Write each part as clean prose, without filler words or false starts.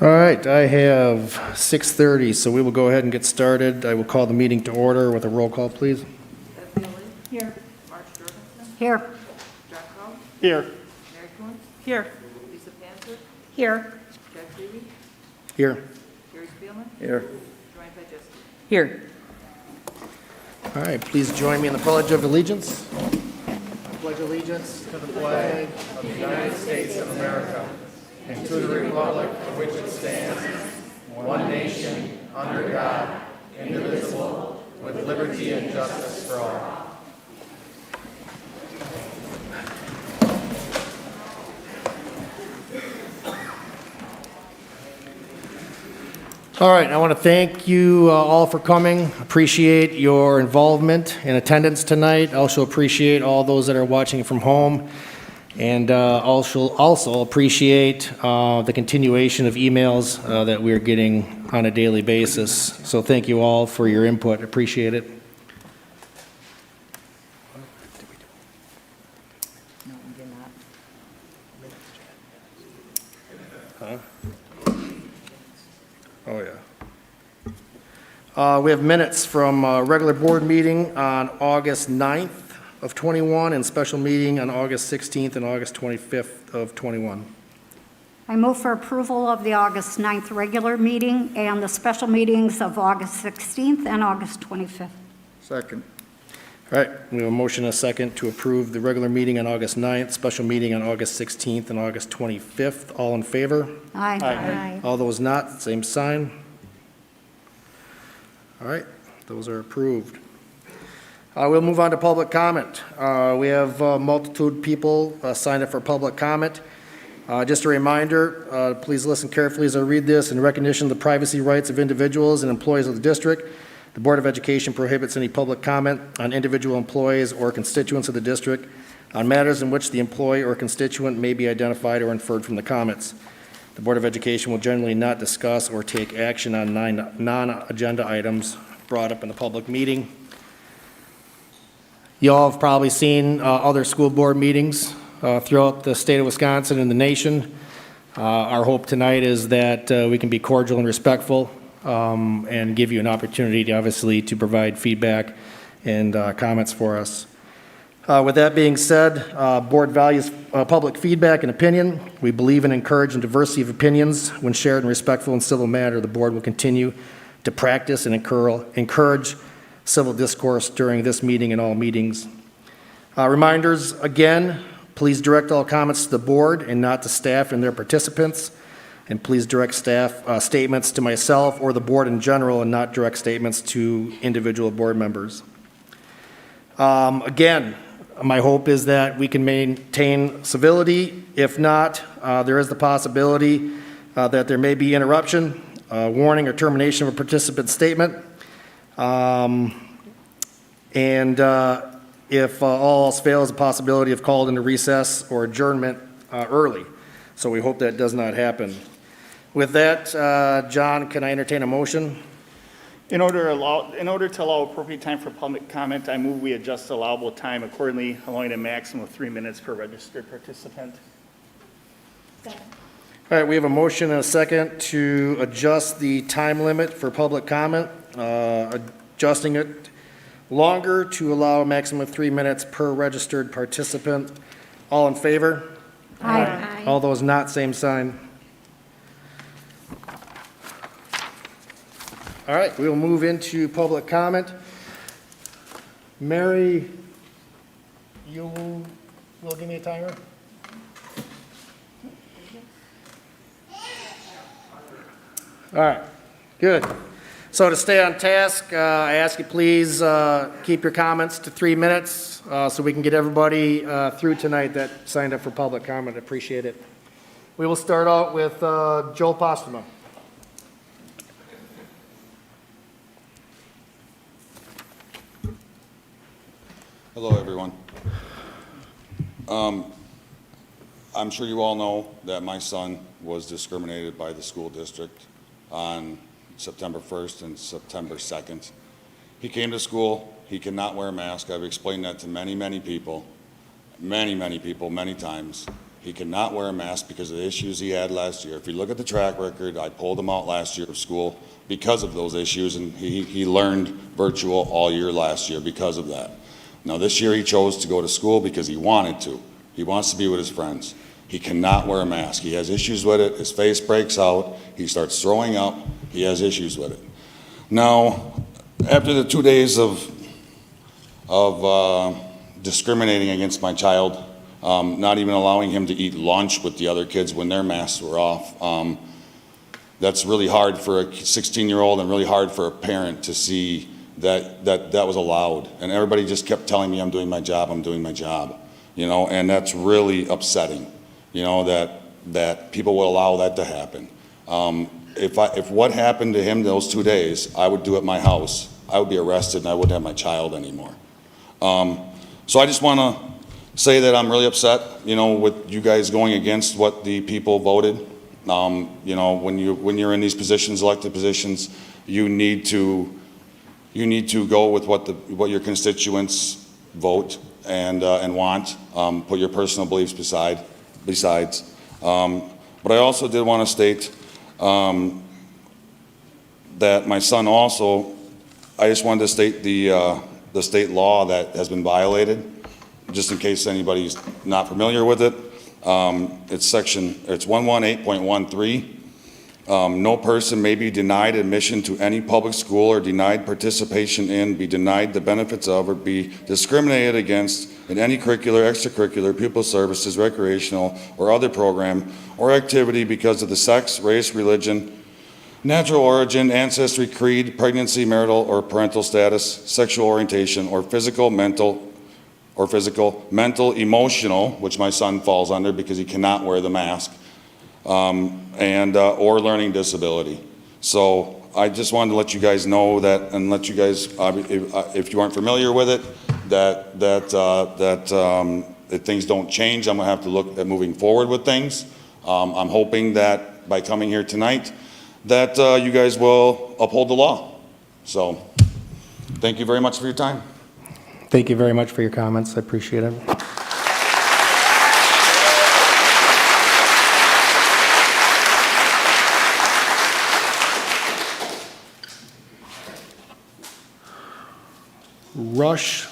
All right, I have 6:30, so we will go ahead and get started. I will call the meeting to order with a roll call, please. Beth Bailey? Here. Marge Jorgensen? Here. Jack Crow? Here. Mary Kuntz? Here. Lisa Panther? Here. Jack Ruby? Here. Gary Spielman? Here. Joanne Fedgeski? Here. All right, please join me in the Pledge of Allegiance. I pledge allegiance to the flag of the United States of America and to the republic for which it stands, one nation, under God, indivisible, with liberty and justice for all. All right, I want to thank you all for coming. Appreciate your involvement and attendance tonight. Also appreciate all those that are watching from home. And also appreciate the continuation of emails that we're getting on a daily basis. So thank you all for your input. Appreciate it. No, we did not. Oh, yeah. We have minutes from regular board meeting on August 9th of 21 and special meeting on August 16th and August 25th of 21. I move for approval of the August 9th regular meeting and the special meetings of August 16th and August 25th. Second. All right, we have a motion and a second to approve the regular meeting on August 9th, special meeting on August 16th and August 25th. All in favor? Aye. Aye. All those not, same sign. All right, those are approved. We'll move on to public comment. We have a multitude of people signed up for public comment. Just a reminder, please listen carefully as I read this. In recognition of the privacy rights of individuals and employees of the district, the Board of Education prohibits any public comment on individual employees or constituents of the district on matters in which the employee or constituent may be identified or inferred from the comments. The Board of Education will generally not discuss or take action on non-agenda items brought up in the public meeting. You all have probably seen other school board meetings throughout the state of Wisconsin and the nation. Our hope tonight is that we can be cordial and respectful and give you an opportunity to obviously to provide feedback and comments for us. With that being said, board values public feedback and opinion. We believe in encouraging diversity of opinions. When shared in a respectful and civil manner, the board will continue to practice and encourage civil discourse during this meeting and all meetings. Reminders, again, please direct all comments to the board and not to staff and their participants. And please direct staff statements to myself or the board in general and not direct statements to individual board members. Again, my hope is that we can maintain civility. If not, there is the possibility that there may be interruption, warning, or termination of a participant statement. If all else fails, a possibility of called into recess or adjournment early. So we hope that does not happen. With that, John, can I entertain a motion? In order to allow appropriate time for public comment, I move we adjust allowable time accordingly, allowing a maximum of 3 minutes per registered participant. All right, we have a motion and a second to adjust the time limit for public comment, adjusting it longer to allow a maximum of 3 minutes per registered participant. All in favor? Aye. All those not, same sign. All right, we will move into public comment. Mary, you will give me a timer? All right, good. So to stay on task, I ask you please keep your comments to 3 minutes so we can get everybody through tonight that signed up for public comment. Appreciate it. We will start out with Joel Postuma. Hello, everyone. I'm sure you all know that my son was discriminated by the school district on September 1st and September 2nd. He came to school. He cannot wear a mask. I've explained that to many people, many times. He cannot wear a mask because of the issues he had last year. If you look at the track record, I pulled him out last year of school because of those issues, and he learned virtual all year last year because of that. Now, this year he chose to go to school because he wanted to. He wants to be with his friends. He cannot wear a mask. He has issues with it. His face breaks out. He starts throwing up. He has issues with it. Now, after the 2 days of discriminating against my child, not even allowing him to eat lunch with the other kids when their masks were off, that's really hard for a 16-year-old and really hard for a parent to see that was allowed. And everybody just kept telling me, I'm doing my job, I'm doing my job. You know, and that's really upsetting, you know, that people would allow that to happen. If what happened to him those 2 days, I would do at my house, I would be arrested and I wouldn't have my child anymore. So I just want to say that I'm really upset, you know, with you guys going against what the people voted. You know, when you're in these positions, elected positions, you need to go with what your constituents vote and want. Put your personal beliefs besides. But I also did want to state that my son also, I just wanted to state the state law that has been violated, just in case anybody's not familiar with it. It's 118.13. No person may be denied admission to any public school or denied participation in, be denied the benefits of, or be discriminated against in any curricular, extracurricular, pupil services, recreational, or other program or activity because of the sex, race, religion, natural origin, ancestry, creed, pregnancy, marital or parental status, sexual orientation, or physical, mental, emotional, which my son falls under because he cannot wear the mask, or learning disability. So I just wanted to let you guys know that, and let you guys, if you aren't familiar with it, if things don't change, I'm gonna have to look at moving forward with things. I'm hoping that by coming here tonight, that you guys will uphold the law. So thank you very much for your time. Thank you very much for your comments. I appreciate it. Rush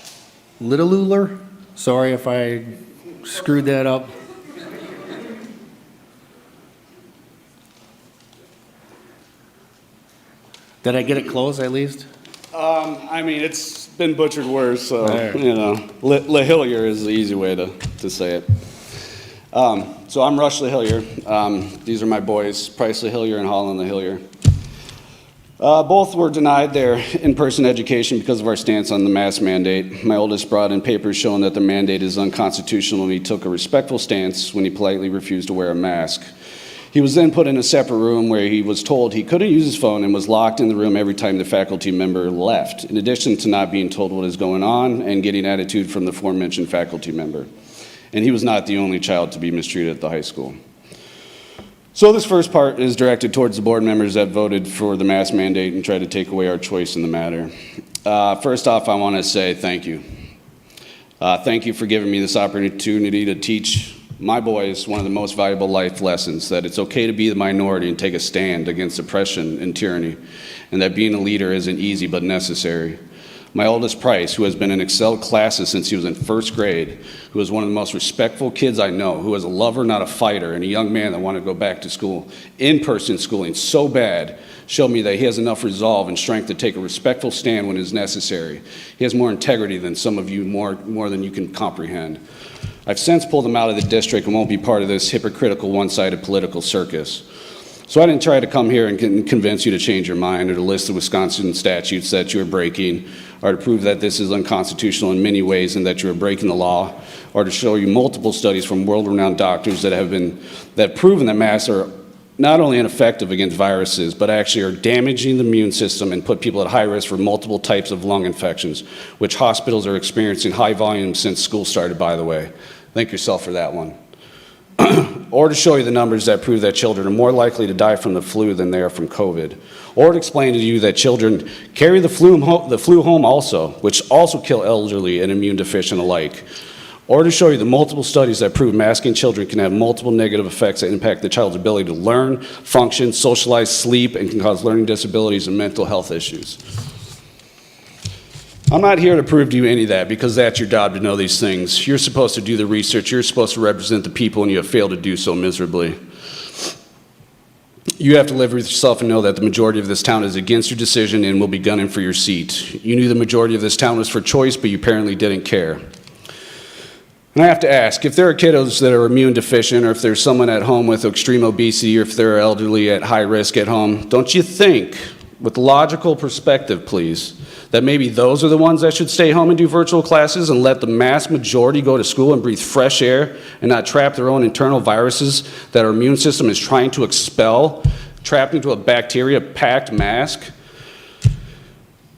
Littleluler. Sorry if I screwed that up. Did I get it close at least? I mean, it's been butchered worse, so, There. you know, LaHillier is the easy way to say it. So I'm Rush LaHillier. These are my boys, Price LaHillier and Holland LaHillier. Both were denied their in-person education because of our stance on the mask mandate. My oldest brought in papers showing that the mandate is unconstitutional, and he took a respectful stance when he politely refused to wear a mask. He was then put in a separate room where he was told he couldn't use his phone and was locked in the room every time the faculty member left, in addition to not being told what is going on and getting attitude from the aforementioned faculty member. And he was not the only child to be mistreated at the high school. So this first part is directed towards the board members that voted for the mask mandate and tried to take away our choice in the matter. First off, I want to say thank you. Thank you for giving me this opportunity to teach my boys one of the most valuable life lessons, that it's okay to be the minority and take a stand against oppression and tyranny, and that being a leader isn't easy but necessary. My oldest, Price, who has been in Excel classes since he was in first grade, who is one of the most respectful kids I know, who is a lover, not a fighter, and a young man that wanted to go back to school, in-person schooling so bad, showed me that he has enough resolve and strength to take a respectful stand when it is necessary. He has more integrity than some of you, more than you can comprehend. I've since pulled him out of the district and won't be part of this hypocritical one-sided political circus. So I didn't try to come here and convince you to change your mind or to list the Wisconsin statutes that you're breaking, or to prove that this is unconstitutional in many ways and that you're breaking the law, or to show you multiple studies from world-renowned doctors that have proven that masks are not only ineffective against viruses, but actually are damaging the immune system and put people at high risk for multiple types of lung infections, which hospitals are experiencing high volumes since school started, by the way. Thank yourself for that one. Or to show you the numbers that prove that children are more likely to die from the flu than they are from COVID. Or to explain to you that children carry the flu home also, which also kill elderly and immune deficient alike. or to show you the multiple studies that prove masking children can have multiple negative effects that impact the child's ability to learn, function, socialize, sleep, and can cause learning disabilities and mental health issues. I'm not here to prove to you any of that, because that's your job to know these things. You're supposed to do the research, you're supposed to represent the people, and you have failed to do so miserably. You have to live with yourself and know that the majority of this town is against your decision and will be gunning for your seat. You knew the majority of this town was for choice, but you apparently didn't care. And I have to ask, if there are kiddos that are immune deficient, or if there's someone at home with extreme obesity, or if they're elderly at high risk at home, don't you think, with logical perspective, please, that maybe those are the ones that should stay home and do virtual classes and let the mass majority go to school and breathe fresh air and not trap their own internal viruses that our immune system is trying to expel, trapped into a bacteria-packed mask?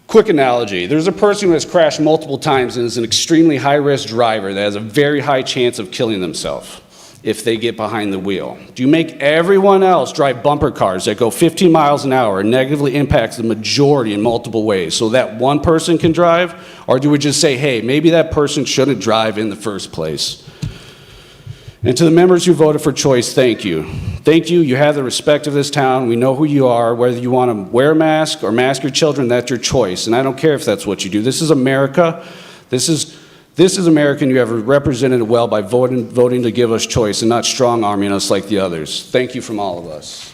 Quick analogy. There's a person who has crashed multiple times and is an extremely high-risk driver that has a very high chance of killing themselves if they get behind the wheel. Do you make everyone else drive bumper cars that go 15 miles an hour and negatively impacts the majority in multiple ways so that one person can drive? Or do we just say, hey, maybe that person shouldn't drive in the first place? And to the members who voted for choice, thank you. Thank you. You have the respect of this town. We know who you are. Whether you want to wear a mask or mask your children, that's your choice. And I don't care if that's what you do. This is America. This is America, and you have represented it well by voting to give us choice and not strong-arming us like the others. Thank you from all of us.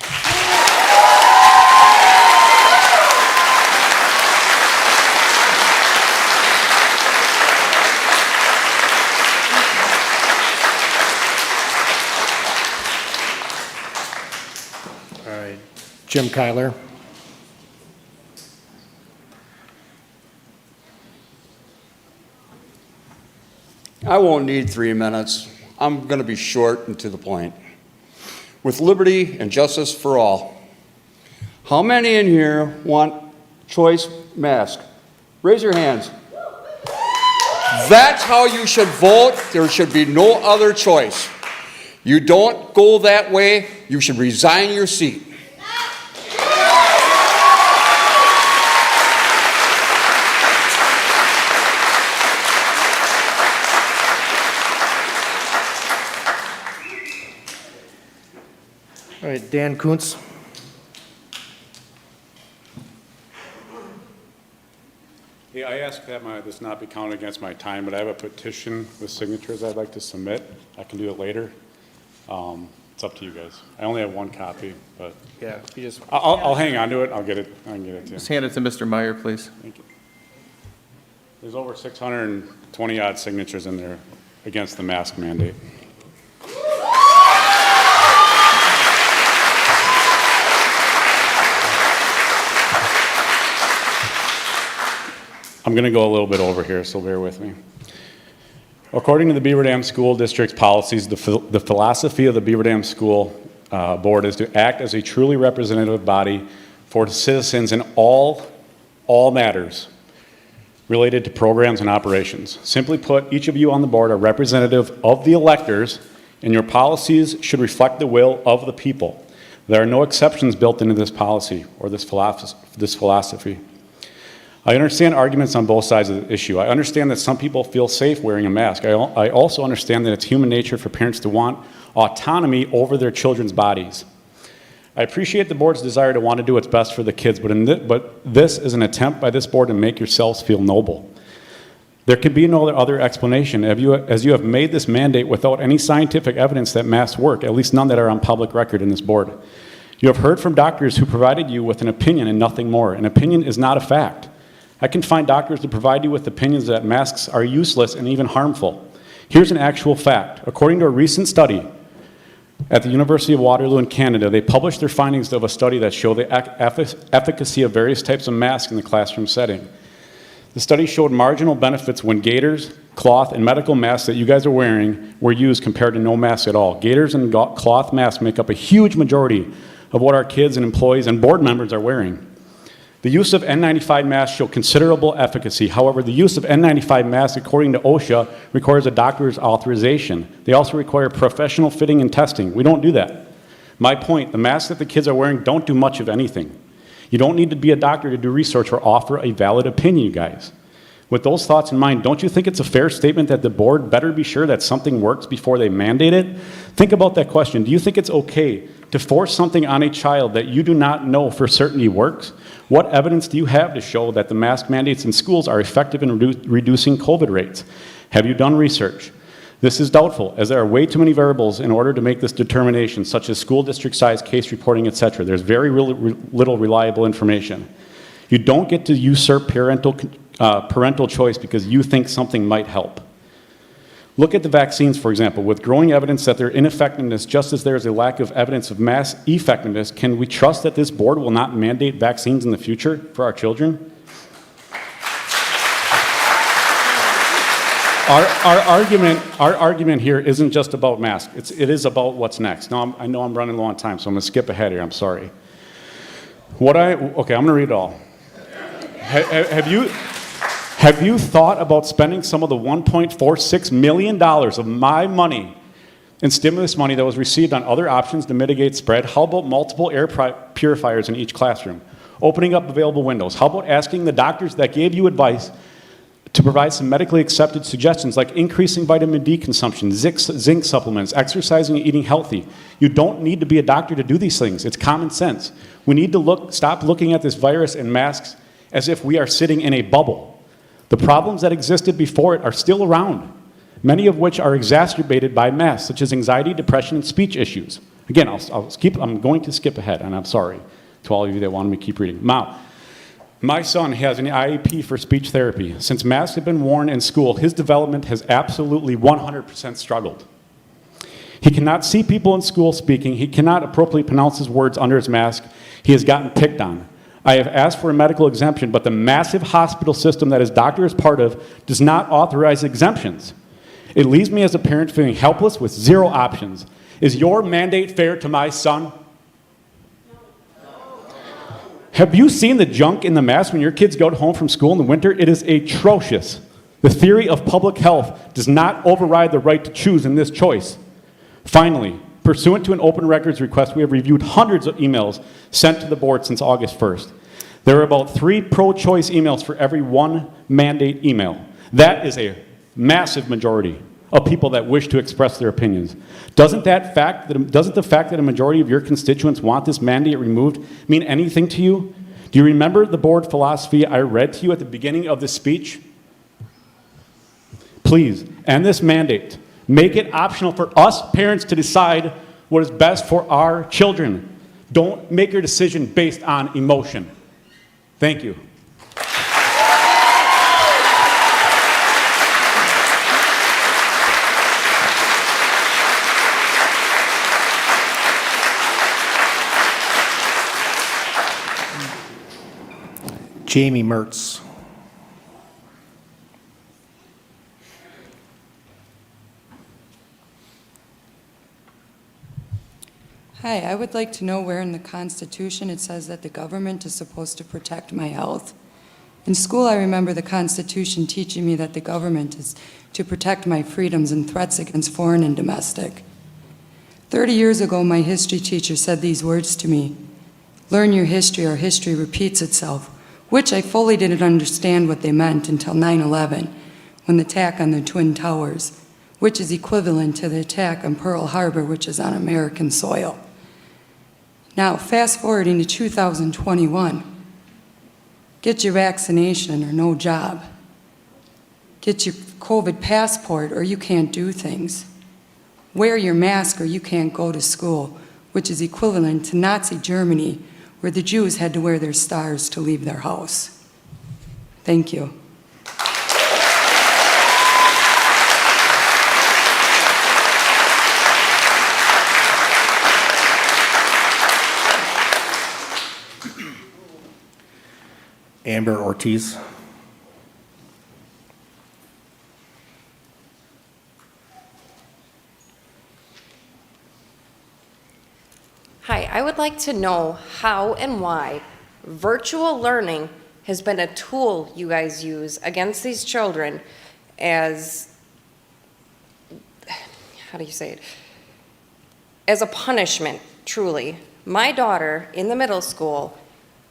All right, Jim Kyler. I won't need 3 minutes. I'm going to be short and to the point. With liberty and justice for all. How many in here want choice mask? Raise your hands. That's how you should vote. There should be no other choice. You don't go that way, you should resign your seat. All right, Dan Kuntz. Hey, I ask that this not be counted against my time, but I have a petition with signatures I'd like to submit. I can do it later. It's up to you guys. I only have one copy, but Yeah, you just I'll hang on to it. I can get it to you. just hand it to Mr. Meyer, please. Thank you. There's over 620 odd signatures in there against the mask mandate. I'm going to go a little bit over here, so bear with me. According to the Beaver Dam School District's policies, the philosophy of the Beaver Dam School Board is to act as a truly representative body for the citizens in all matters related to programs and operations. Simply put, each of you on the board are representative of the electors, and your policies should reflect the will of the people. There are no exceptions built into this policy or this philosophy. I understand arguments on both sides of the issue. I understand that some people feel safe wearing a mask. I also understand that it's human nature for parents to want autonomy over their children's bodies. I appreciate the board's desire to want to do what's best for the kids, but this is an attempt by this board to make yourselves feel noble. There could be no other explanation, as you have made this mandate without any scientific evidence that masks work, at least none that are on public record in this board. You have heard from doctors who provided you with an opinion and nothing more. An opinion is not a fact. I can find doctors to provide you with opinions that masks are useless and even harmful. Here's an actual fact. According to a recent study at the University of Waterloo in Canada, they published their findings of a study that showed the efficacy of various types of masks in the classroom setting. The study showed marginal benefits when gaiters, cloth, and medical masks that you guys are wearing were used compared to no masks at all. Gaiters and cloth masks make up a huge majority of what our kids and employees and board members are wearing. The use of N95 masks show considerable efficacy. However, the use of N95 masks, according to OSHA, requires a doctor's authorization. They also require professional fitting and testing. We don't do that. My point, the masks that the kids are wearing don't do much of anything. You don't need to be a doctor to do research or offer a valid opinion, you guys. With those thoughts in mind, don't you think it's a fair statement that the board better be sure that something works before they mandate it? Think about that question. Do you think it's okay to force something on a child that you do not know for certainty works? What evidence do you have to show that the mask mandates in schools are effective in reducing COVID rates? Have you done research? This is doubtful, as there are way too many variables in order to make this determination, such as school district size, case reporting, etc. There's very little reliable information. You don't get to usurp parental choice because you think something might help. Look at the vaccines, for example. With growing evidence that their ineffectiveness, just as there is a lack of evidence of mass effectiveness, can we trust that this board will not mandate vaccines in the future for our children? Our argument here isn't just about masks. It is about what's next. Now, I know I'm running low on time, so I'm going to skip ahead here. I'm sorry. Okay, I'm going to read it all. Have you thought about spending some of the $1.46 million of my money in stimulus money that was received on other options to mitigate spread? How about multiple air purifiers in each classroom? Opening up available windows? How about asking the doctors that gave you advice to provide some medically accepted suggestions like increasing vitamin D consumption, zinc supplements, exercising and eating healthy? You don't need to be a doctor to do these things. It's common sense. We need to stop looking at this virus and masks as if we are sitting in a bubble. The problems that existed before it are still around, many of which are exacerbated by masks, such as anxiety, depression, and speech issues. Again, I'm going to skip ahead, and I'm sorry to all of you that wanted me to keep reading. My son has an IEP for speech therapy. Since masks have been worn in school, his development has absolutely 100% struggled. He cannot see people in school speaking. He cannot appropriately pronounce his words under his mask. He has gotten picked on. I have asked for a medical exemption, but the massive hospital system that his doctor is part of does not authorize exemptions. It leaves me as a parent feeling helpless with zero options. Is your mandate fair to my son? Have you seen the junk in the mask when your kids go home from school in the winter? It is atrocious. The theory of public health does not override the right to choose in this choice. Finally, pursuant to an open records request, we have reviewed hundreds of emails sent to the board since August 1st. There are about 3 pro-choice emails for every 1 mandate email. That is a massive majority of people that wish to express their opinions. Doesn't the fact that a majority of your constituents want this mandate removed mean anything to you? Do you remember the board philosophy I read to you at the beginning of this speech? Please, end this mandate. Make it optional for us parents to decide what is best for our children. Don't make your decision based on emotion. Thank you. Jamie Mertz. Hi, I would like to know where in the Constitution it says that the government is supposed to protect my health. In school, I remember the Constitution teaching me that the government is to protect my freedoms and threats against foreign and domestic. 30 years ago, my history teacher said these words to me: "Learn your history or history repeats itself," which I fully didn't understand what they meant until 9/11, when the attack on the Twin Towers, which is equivalent to the attack on Pearl Harbor, which is on American soil. Now, fast forwarding to 2021, get your vaccination or no job. Get your COVID passport or you can't do things. Wear your mask or you can't go to school, which is equivalent to Nazi Germany, where the Jews had to wear their stars to leave their house. Thank you. Amber Ortiz. Hi, I would like to know how and why virtual learning has been a tool you guys use against these children as, how do you say it, as a punishment, truly. My daughter in the middle school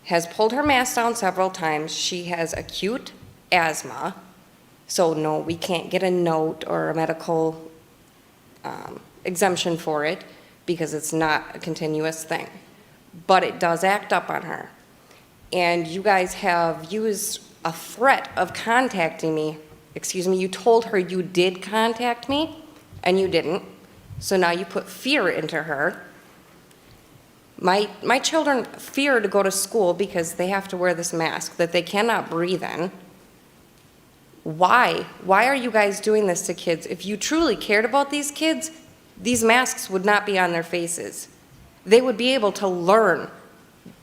has pulled her mask down several times. She has acute asthma. So no, we can't get a note or a medical exemption for it because it's not a continuous thing. But it does act up on her. And you guys have used a threat of contacting me. Excuse me, you told her you did contact me, and you didn't. So now you put fear into her. My children fear to go to school because they have to wear this mask that they cannot breathe in. Why? Why are you guys doing this to kids? If you truly cared about these kids, these masks would not be on their faces. They would be able to learn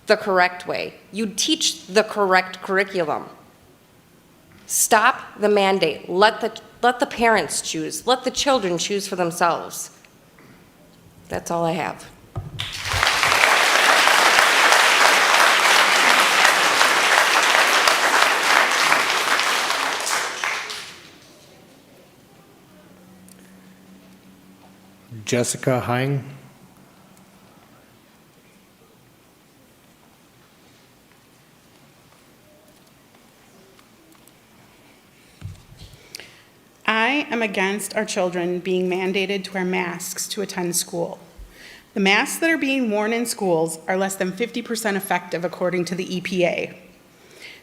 the correct way. You'd teach the correct curriculum. Stop the mandate. Let the parents choose. Let the children choose for themselves. That's all I have. Jessica Hine. I am against our children being mandated to wear masks to attend school. The masks that are being worn in schools are less than 50% effective according to the EPA.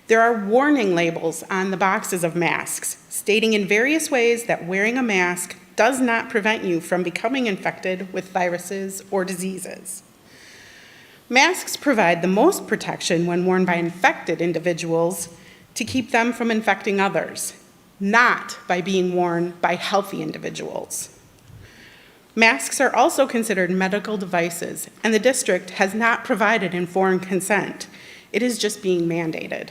There are warning labels on the boxes of masks stating in various ways that wearing a mask does not prevent you from becoming infected with viruses or diseases. Masks provide the most protection when worn by infected individuals to keep them from infecting others, not by being worn by healthy individuals. Masks are also considered medical devices, and the district has not provided informed consent. It is just being mandated.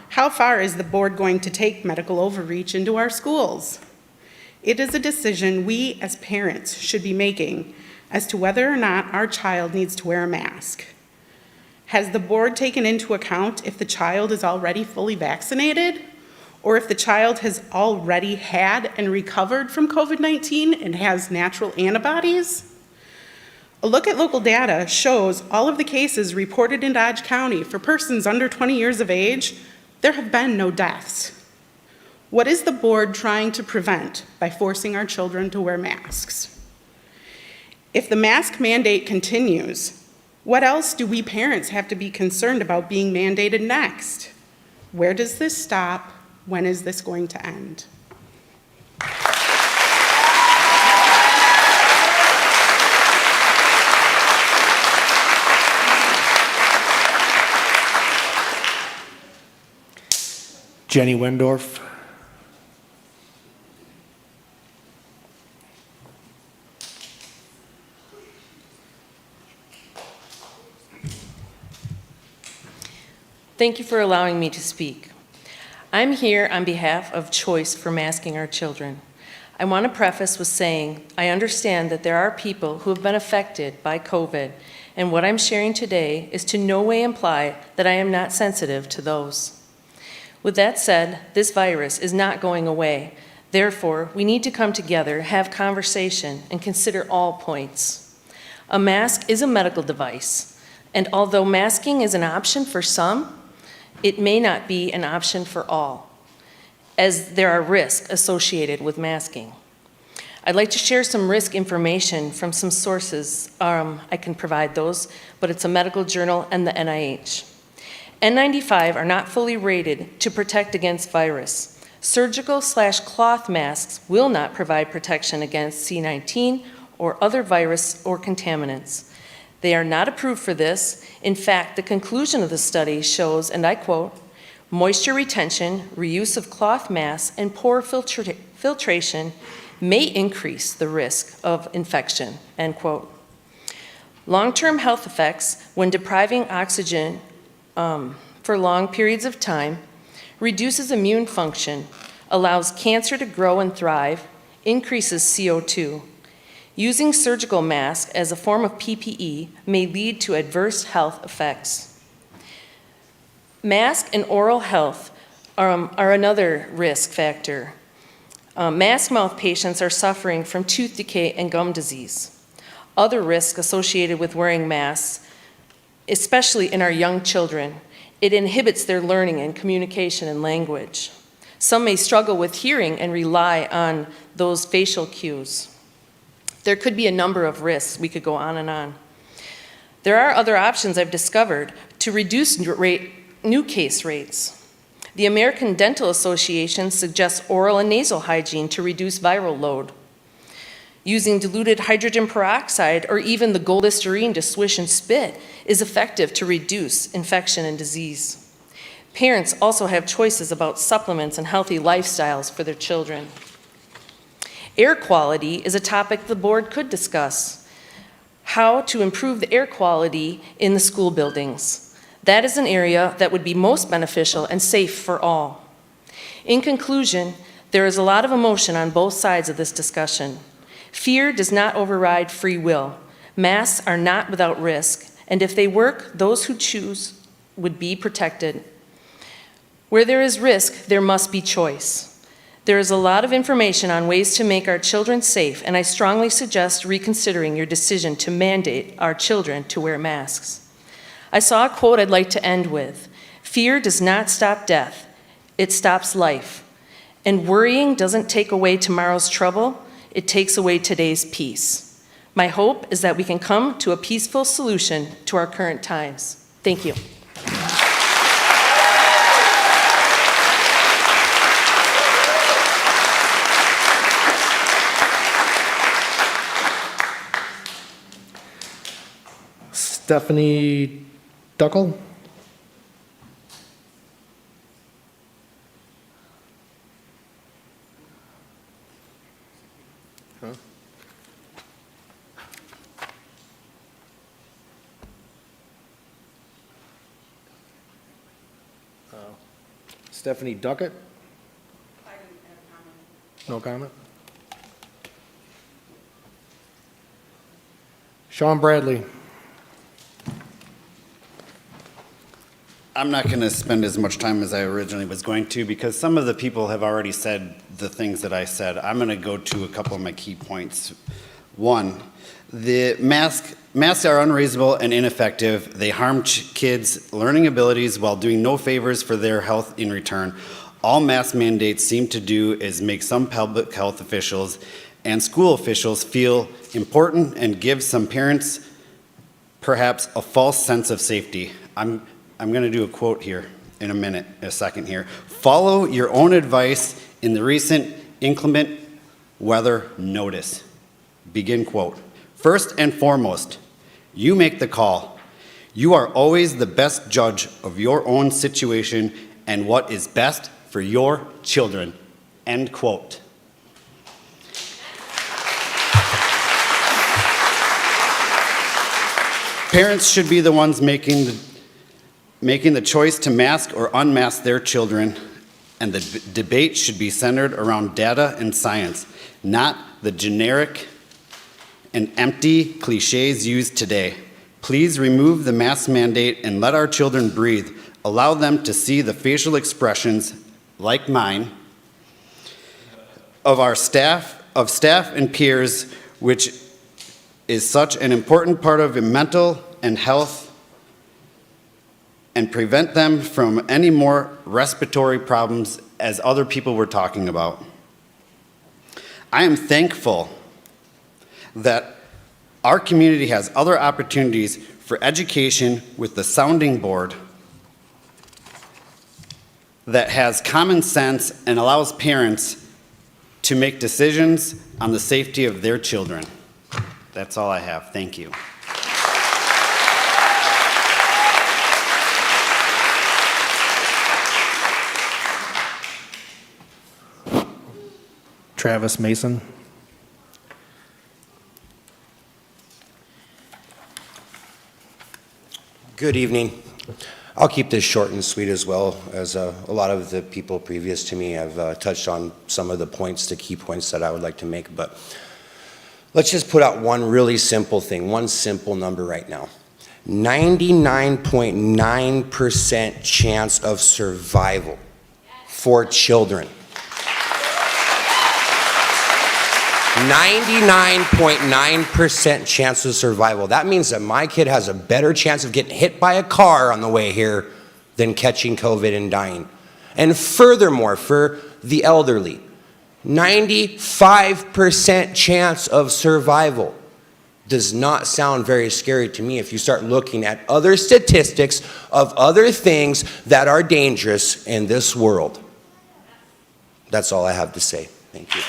How far is the board going to take medical overreach into our schools? It is a decision we as parents should be making as to whether or not our child needs to wear a mask. Has the board taken into account if the child is already fully vaccinated, or if the child has already had and recovered from COVID-19 and has natural antibodies? A look at local data shows all of the cases reported in Dodge County for persons under 20 years of age, there have been no deaths. What is the board trying to prevent by forcing our children to wear masks? If the mask mandate continues, what else do we parents have to be concerned about being mandated next? Where does this stop? When is this going to end? Jenny Wendorf. Thank you for allowing me to speak. I'm here on behalf of Choice for Masking Our Children. I want to preface with saying I understand that there are people who have been affected by COVID, and what I'm sharing today is to no way imply that I am not sensitive to those. With that said, this virus is not going away. Therefore, we need to come together, have conversation, and consider all points. A mask is a medical device, and although masking is an option for some, it may not be an option for all, as there are risks associated with masking. I'd like to share some risk information from some sources. I can provide those, but it's a medical journal and the NIH. N95 are not fully rated to protect against virus. Surgical/cloth masks will not provide protection against C19 or other virus or contaminants. They are not approved for this. In fact, the conclusion of the study shows, and I quote, moisture retention, reuse of cloth masks, and poor filtration may increase the risk of infection, end quote. Long-term health effects when depriving oxygen for long periods of time reduces immune function, allows cancer to grow and thrive, increases CO2. Using surgical masks as a form of PPE may lead to adverse health effects. Mask and oral health are another risk factor. Mask mouth patients are suffering from tooth decay and gum disease. Other risks associated with wearing masks, especially in our young children, it inhibits their learning and communication and language. Some may struggle with hearing and rely on those facial cues. There could be a number of risks. We could go on and on. There are other options I've discovered to reduce new case rates. The American Dental Association suggests oral and nasal hygiene to reduce viral load. Using diluted hydrogen peroxide or even the gold Listerine to swish and spit is effective to reduce infection and disease. Parents also have choices about supplements and healthy lifestyles for their children. Air quality is a topic the board could discuss. How to improve the air quality in the school buildings. That is an area that would be most beneficial and safe for all. In conclusion, there is a lot of emotion on both sides of this discussion. Fear does not override free will. Masks are not without risk, and if they work, those who choose would be protected. Where there is risk, there must be choice. There is a lot of information on ways to make our children safe, and I strongly suggest reconsidering your decision to mandate our children to wear masks. I saw a quote I'd like to end with. Fear does not stop death, it stops life. And worrying doesn't take away tomorrow's trouble, it takes away today's peace. My hope is that we can come to a peaceful solution to our current times. Thank you. Stephanie Duckle? Stephanie Duckett? No comment? Sean Bradley? I'm not going to spend as much time as I originally was going to because some of the people have already said the things that I said. I'm going to go to a couple of my key points. One, the masks are unreasonable and ineffective. They harm kids' learning abilities while doing no favors for their health in return. All mask mandates seem to do is make some public health officials and school officials feel important and give some parents perhaps a false sense of safety. I'm going to do a quote here in a second here. Follow your own advice in the recent inclement weather notice. Begin quote. First and foremost, you make the call. You are always the best judge of your own situation and what is best for your children. End quote. Parents should be the ones making the choice to mask or unmask their children, and the debate should be centered around data and science, not the generic and empty cliches used today. Please remove the mask mandate and let our children breathe. Allow them to see the facial expressions, like mine, of our staff and peers, which is such an important part of mental and health, and prevent them from any more respiratory problems as other people were talking about. I am thankful that our community has other opportunities for education with the sounding board that has common sense and allows parents to make decisions on the safety of their children. That's all I have. Thank you. Travis Mason? Good evening. I'll keep this short and sweet as well, as a lot of the people previous to me have touched on some of the points, the key points that I would like to make, but let's just put out one really simple thing, one simple number right now. 99.9% chance of survival for children. 99.9% chance of survival. That means that my kid has a better chance of getting hit by a car on the way here than catching COVID and dying. And furthermore, for the elderly. 95% chance of survival. Does not sound very scary to me if you start looking at other statistics of other things that are dangerous in this world. That's all I have to say. Thank you.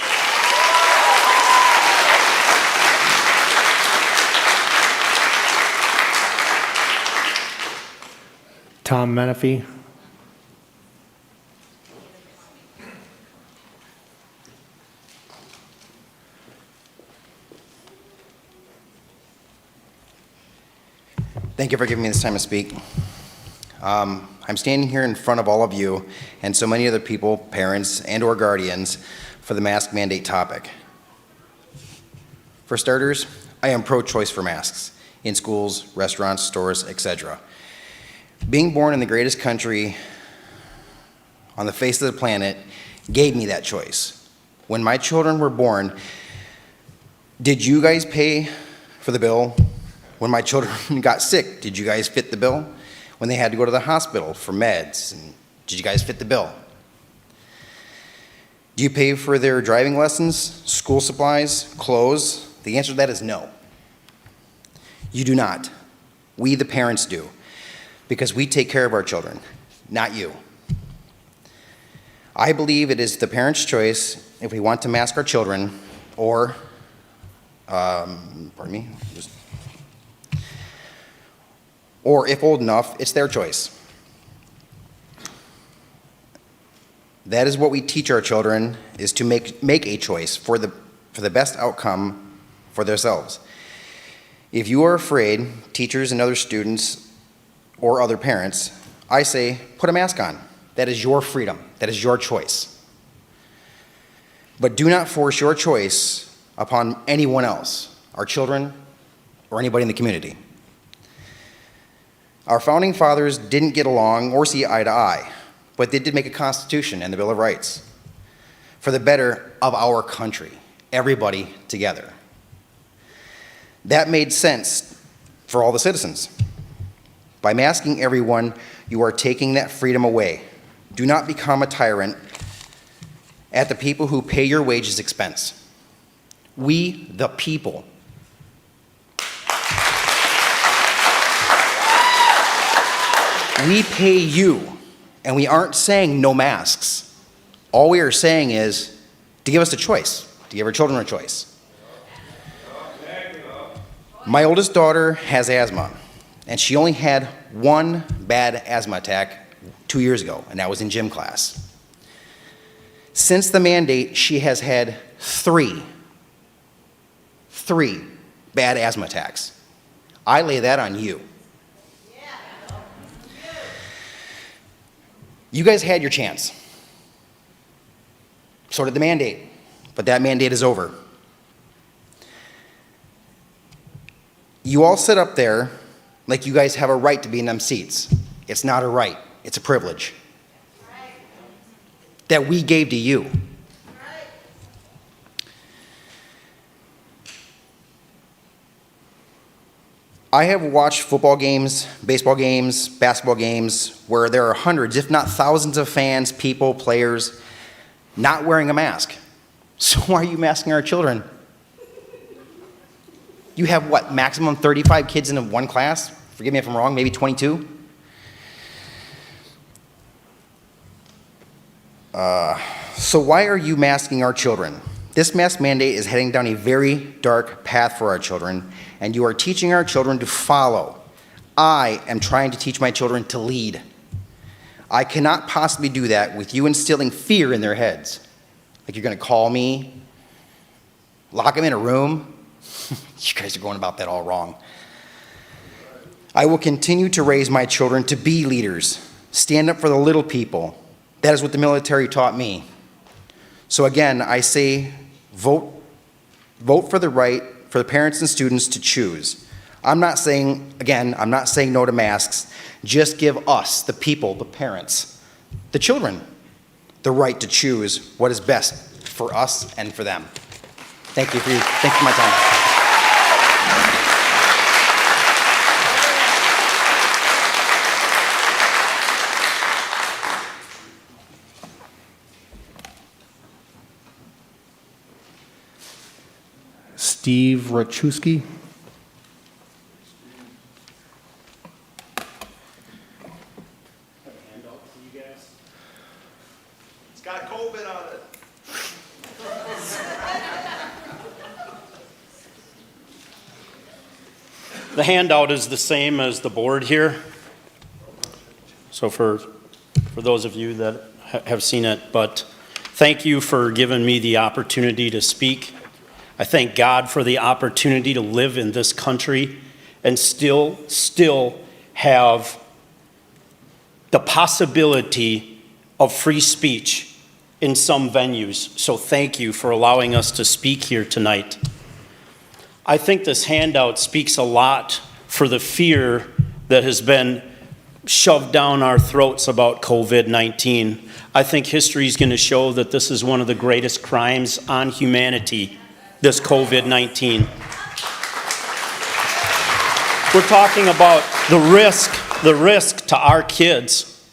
Tom Menifee. Thank you for giving me this time to speak. I'm standing here in front of all of you and so many other people, parents and/or guardians, for the mask mandate topic. For starters, I am pro-choice for masks in schools, restaurants, stores, etc. Being born in the greatest country on the face of the planet gave me that choice. When my children were born, did you guys pay for the bill? When my children got sick, did you guys fit the bill? When they had to go to the hospital for meds, did you guys fit the bill? Do you pay for their driving lessons, school supplies, clothes? The answer to that is no. You do not. We, the parents, do. Because we take care of our children, not you. I believe it is the parent's choice if we want to mask our children or, or if old enough, it's their choice. That is what we teach our children, is to make a choice for the best outcome for themselves. If you are afraid, teachers and other students or other parents, I say, put a mask on. That is your freedom. That is your choice. But do not force your choice upon anyone else, our children or anybody in the community. Our founding fathers didn't get along or see eye to eye, but they did make a Constitution and the Bill of Rights for the better of our country, everybody together. That made sense for all the citizens. By masking everyone, you are taking that freedom away. Do not become a tyrant at the people who pay your wages expense. We, the people. We pay you, and we aren't saying no masks. All we are saying is to give us a choice, to give our children a choice. My oldest daughter has asthma, and she only had one bad asthma attack 2 years ago, and that was in gym class. Since the mandate, she has had three bad asthma attacks. I lay that on you. You guys had your chance. So did the mandate, but that mandate is over. You all sit up there like you guys have a right to be in them seats. It's not a right, it's a privilege that we gave to you. I have watched football games, baseball games, basketball games where there are hundreds, if not thousands of fans, people, players, not wearing a mask. So why are you masking our children? You have what, maximum 35 kids in one class? Forgive me if I'm wrong, maybe 22? So why are you masking our children? This mask mandate is heading down a very dark path for our children, and you are teaching our children to follow. I am trying to teach my children to lead. I cannot possibly do that with you instilling fear in their heads. Like you're gonna call me, lock them in a room. You guys are going about that all wrong. I will continue to raise my children to be leaders, stand up for the little people. That is what the military taught me. So again, I say vote for the right for the parents and students to choose. I'm not saying no to masks. Just give us, the people, the parents, the children, the right to choose what is best for us and for them. Thank you for my time. Steve Rachewski. It's got COVID on it. The handout is the same as the board here. So for those of you that have seen it, but thank you for giving me the opportunity to speak. I thank God for the opportunity to live in this country and still have the possibility of free speech in some venues. So thank you for allowing us to speak here tonight. I think this handout speaks a lot for the fear that has been shoved down our throats about COVID-19. I think history is going to show that this is one of the greatest crimes on humanity, this COVID-19. We're talking about the risk to our kids.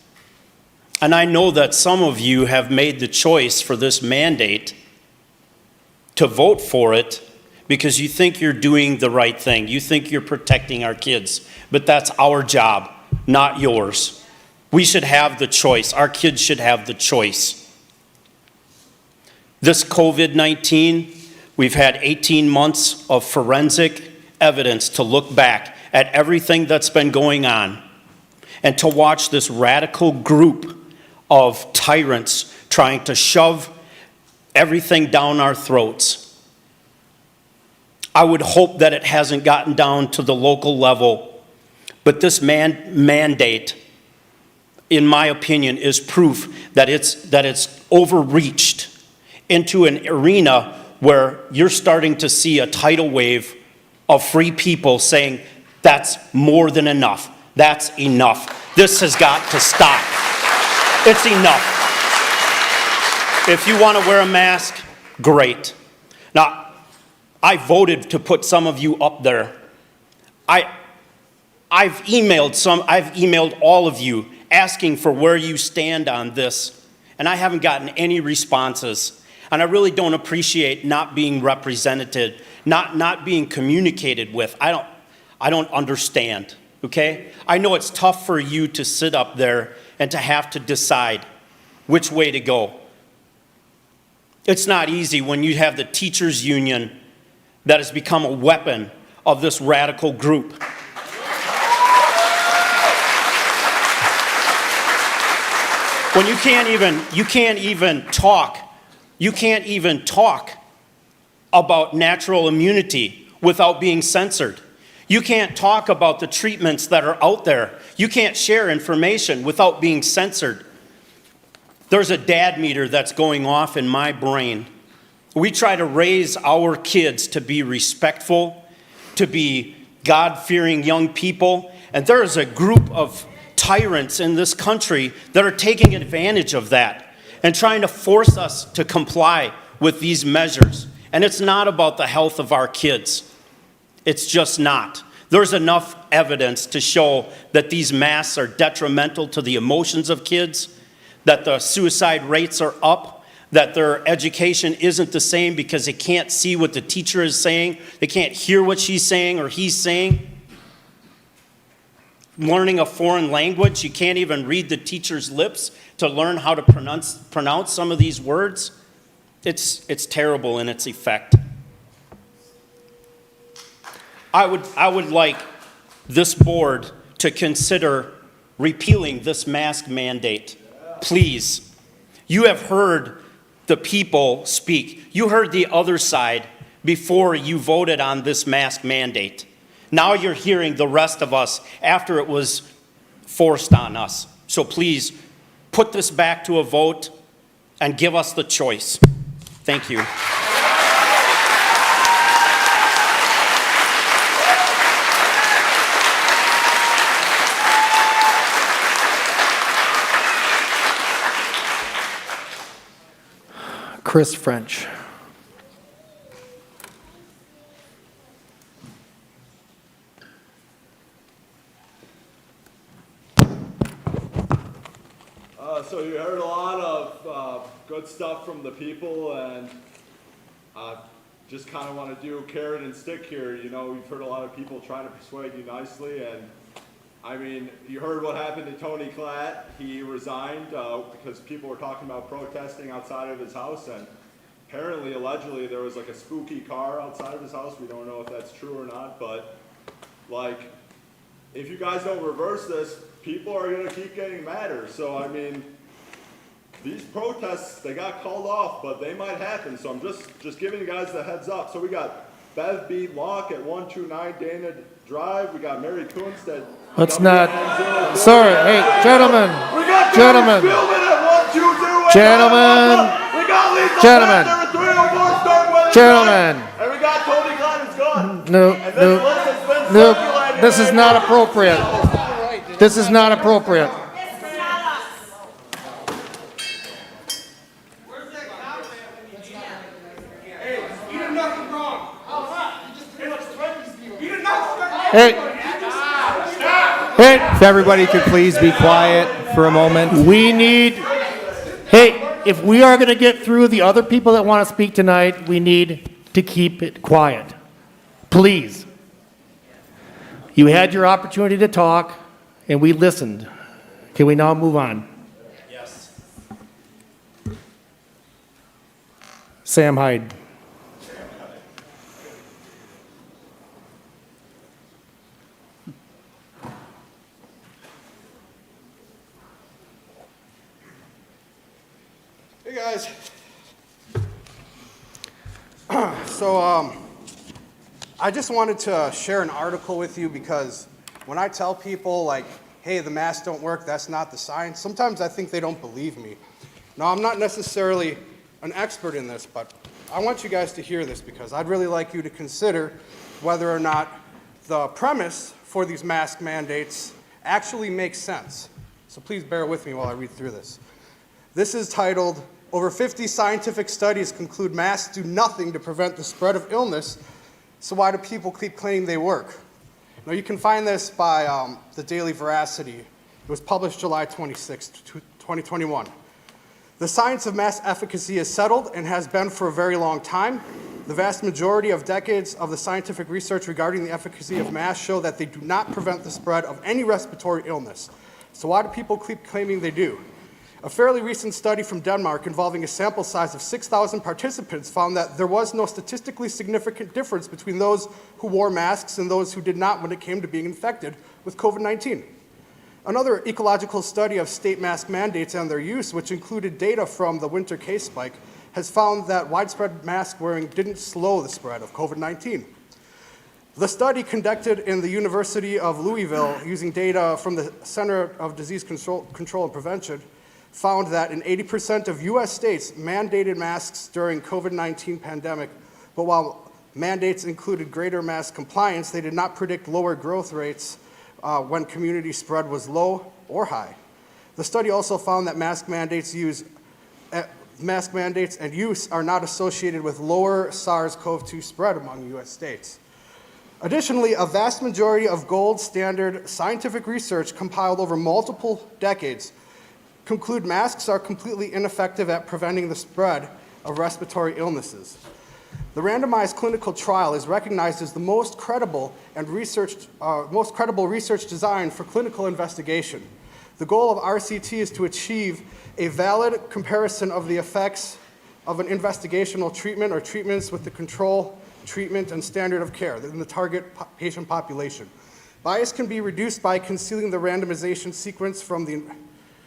And I know that some of you have made the choice for this mandate to vote for it because you think you're doing the right thing. You think you're protecting our kids. But that's our job, not yours. We should have the choice. Our kids should have the choice. This COVID-19, we've had 18 months of forensic evidence to look back at everything that's been going on and to watch this radical group of tyrants trying to shove everything down our throats. I would hope that it hasn't gotten down to the local level, but this mandate, in my opinion, is proof that it's overreached into an arena where you're starting to see a tidal wave of free people saying, that's more than enough. That's enough. This has got to stop. It's enough. If you want to wear a mask, great. Now, I voted to put some of you up there. I've emailed all of you asking for where you stand on this, and I haven't gotten any responses. And I really don't appreciate not being represented, not being communicated with. I don't understand, okay? I know it's tough for you to sit up there and to have to decide which way to go. It's not easy when you have the teachers' union that has become a weapon of this radical group. When you can't even talk about natural immunity without being censored. You can't talk about the treatments that are out there. You can't share information without being censored. There's a dad meter that's going off in my brain. We try to raise our kids to be respectful, to be God-fearing young people, and there is a group of tyrants in this country that are taking advantage of that and trying to force us to comply with these measures. And it's not about the health of our kids. It's just not. There's enough evidence to show that these masks are detrimental to the emotions of kids, that the suicide rates are up, that their education isn't the same because they can't see what the teacher is saying, they can't hear what she's saying or he's saying. Learning a foreign language, you can't even read the teacher's lips to learn how to pronounce some of these words. It's terrible in its effect. I would like this board to consider repealing this mask mandate. Please. You have heard the people speak. You heard the other side before you voted on this mask mandate. Now you're hearing the rest of us after it was forced on us. So please, put this back to a vote and give us the choice. Thank you. Chris French. So you heard a lot of good stuff from the people, and just kind of want to do carrot and stick here. You know, we've heard a lot of people trying to persuade you nicely, and I mean, you heard what happened to Tony Klatt. He resigned because people were talking about protesting outside of his house, and apparently, allegedly, there was like a spooky car outside of his house. We don't know if that's true or not, but like, if you guys don't reverse this, people are going to keep getting madder. So, I mean, these protests, they got called off, but they might happen. So I'm just giving you guys the heads up. So we got Bev B. Locke at 129 Dana Drive. We got Mary Kunst at Let's not, sorry, hey, gentlemen, gentlemen, gentlemen, gentlemen, and we got Tony Klatt is gone. no, this is not appropriate. This is not appropriate. Hey, If everybody could please be quiet for a moment. we need, hey, if we are going to get through the other people that want to speak tonight, we need to keep it quiet. Please. You had your opportunity to talk, and we listened. Can we now move on? Yes. Sam Hyde. Hey guys. So I just wanted to share an article with you because when I tell people like, hey, the masks don't work, that's not the science, sometimes I think they don't believe me. Now, I'm not necessarily an expert in this, but I want you guys to hear this because I'd really like you to consider whether or not the premise for these mask mandates actually makes sense. So please bear with me while I read through this. This is titled, "Over 50 scientific studies conclude masks do nothing to prevent the spread of illness, so why do people keep claiming they work?" Now you can find this by the Daily Veracity. It was published July 26, 2021. "The science of mask efficacy is settled and has been for a very long time. The vast majority of decades of the scientific research regarding the efficacy of masks show that they do not prevent the spread of any respiratory illness. So why do people keep claiming they do? A fairly recent study from Denmark involving a sample size of 6,000 participants found that there was no statistically significant difference between those who wore masks and those who did not when it came to being infected with COVID-19. Another ecological study of state mask mandates and their use, which included data from the winter case spike, has found that widespread mask wearing didn't slow the spread of COVID-19. The study conducted in the University of Louisville using data from the Center of Disease Control and Prevention found that in 80% of US states mandated masks during COVID-19 pandemic, but while mandates included greater mask compliance, they did not predict lower growth rates when community spread was low or high. The study also found that mask mandates and use are not associated with lower SARS-CoV-2 spread among US states. Additionally, a vast majority of gold standard scientific research compiled over multiple decades conclude masks are completely ineffective at preventing the spread of respiratory illnesses. The randomized clinical trial is recognized as the most credible research design for clinical investigation. The goal of RCT is to achieve a valid comparison of the effects of an investigational treatment or treatments with the control, treatment, and standard of care in the target patient population. Bias can be reduced by concealing the randomization sequence from the...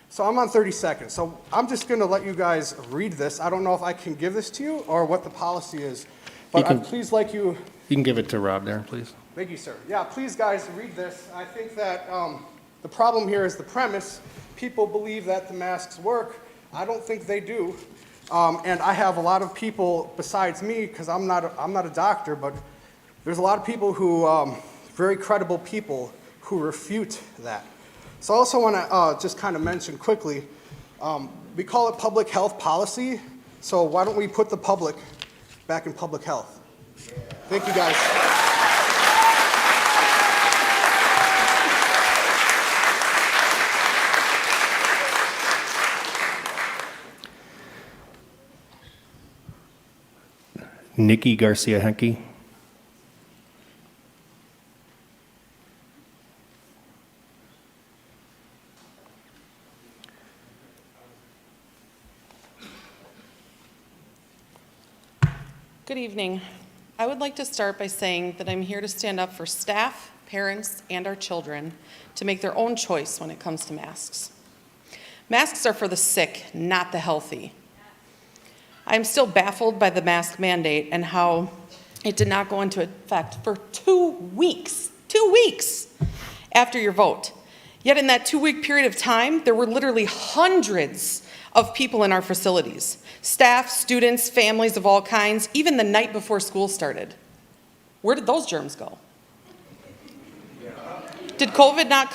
So I'm on 30 seconds, so I'm just going to let you guys read this. I don't know if I can give this to you or what the policy is, but I'd please like you... You can give it to Rob there, please. Thank you, sir. Yeah, please, guys, read this. I think that the problem here is the premise. People believe that the masks work. I don't think they do. And I have a lot of people besides me, because I'm not a doctor, but there's a lot of people who, very credible people, who refute that. So I also want to just kind of mention quickly, we call it public health policy, so why don't we put the public back in public health? Thank you, guys. Nikki Garcia Henke. Good evening. I would like to start by saying that I'm here to stand up for staff, parents, and our children to make their own choice when it comes to masks. Masks are for the sick, not the healthy. I am still baffled by the mask mandate and how it did not go into effect for 2 weeks after your vote. Yet in that 2-week period of time, there were literally hundreds of people in our facilities. Staff, students, families of all kinds, even the night before school started. Where did those germs go? Did COVID not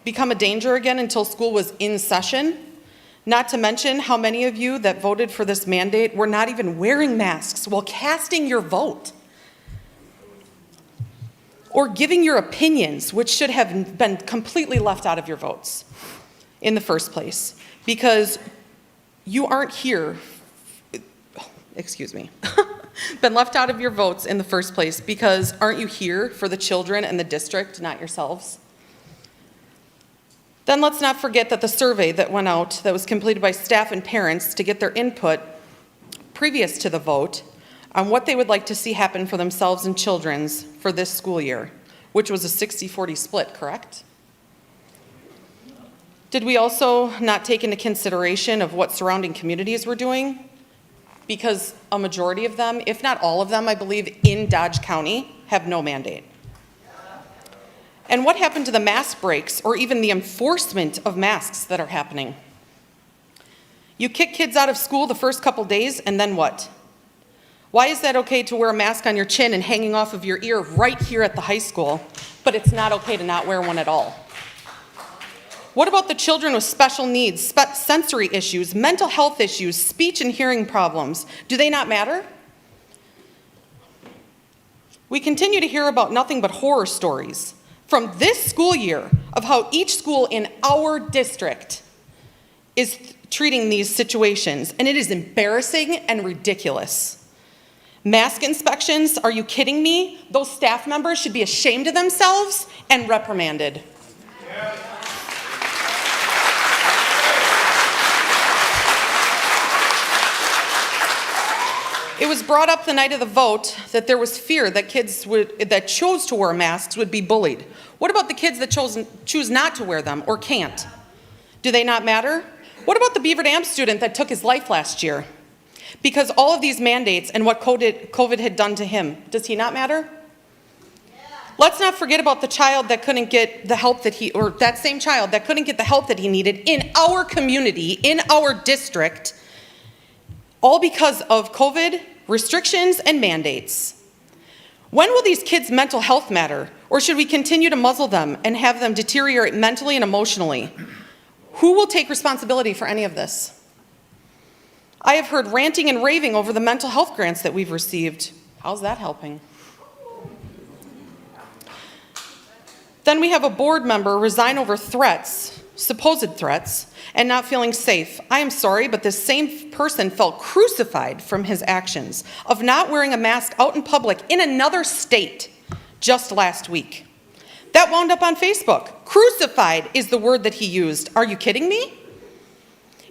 become a danger again until school was in session? Not to mention how many of you that voted for this mandate were not even wearing masks while casting your vote. Or giving your opinions, which should have been completely left out of your votes in the first place. Because you aren't here, been left out of your votes in the first place because aren't you here for the children and the district, not yourselves? Then let's not forget that the survey that went out that was completed by staff and parents to get their input previous to the vote on what they would like to see happen for themselves and children's for this school year, which was a 60-40 split, correct? Did we also not take into consideration of what surrounding communities were doing? Because a majority of them, if not all of them, I believe, in Dodge County have no mandate. And what happened to the mask breaks or even the enforcement of masks that are happening? You kick kids out of school the first couple days and then what? Why is that okay to wear a mask on your chin and hanging off of your ear right here at the high school, but it's not okay to not wear one at all? What about the children with special needs, sensory issues, mental health issues, speech and hearing problems? Do they not matter? We continue to hear about nothing but horror stories from this school year of how each school in our district is treating these situations, and it is embarrassing and ridiculous. Mask inspections, are you kidding me? Those staff members should be ashamed of themselves and reprimanded. It was brought up the night of the vote that there was fear that kids that chose to wear masks would be bullied. What about the kids that choose not to wear them or can't? Do they not matter? What about the Beaver Dam student that took his life last year? Because all of these mandates and what COVID had done to him, does he not matter? Let's not forget about the child that couldn't get the help that same child that couldn't get the help that he needed in our community, in our district, all because of COVID, restrictions, and mandates. When will these kids' mental health matter? Or should we continue to muzzle them and have them deteriorate mentally and emotionally? Who will take responsibility for any of this? I have heard ranting and raving over the mental health grants that we've received. How's that helping? Then we have a board member resign over threats, supposed threats, and not feeling safe. I am sorry, but this same person felt crucified from his actions of not wearing a mask out in public in another state just last week. That wound up on Facebook. Crucified is the word that he used. Are you kidding me?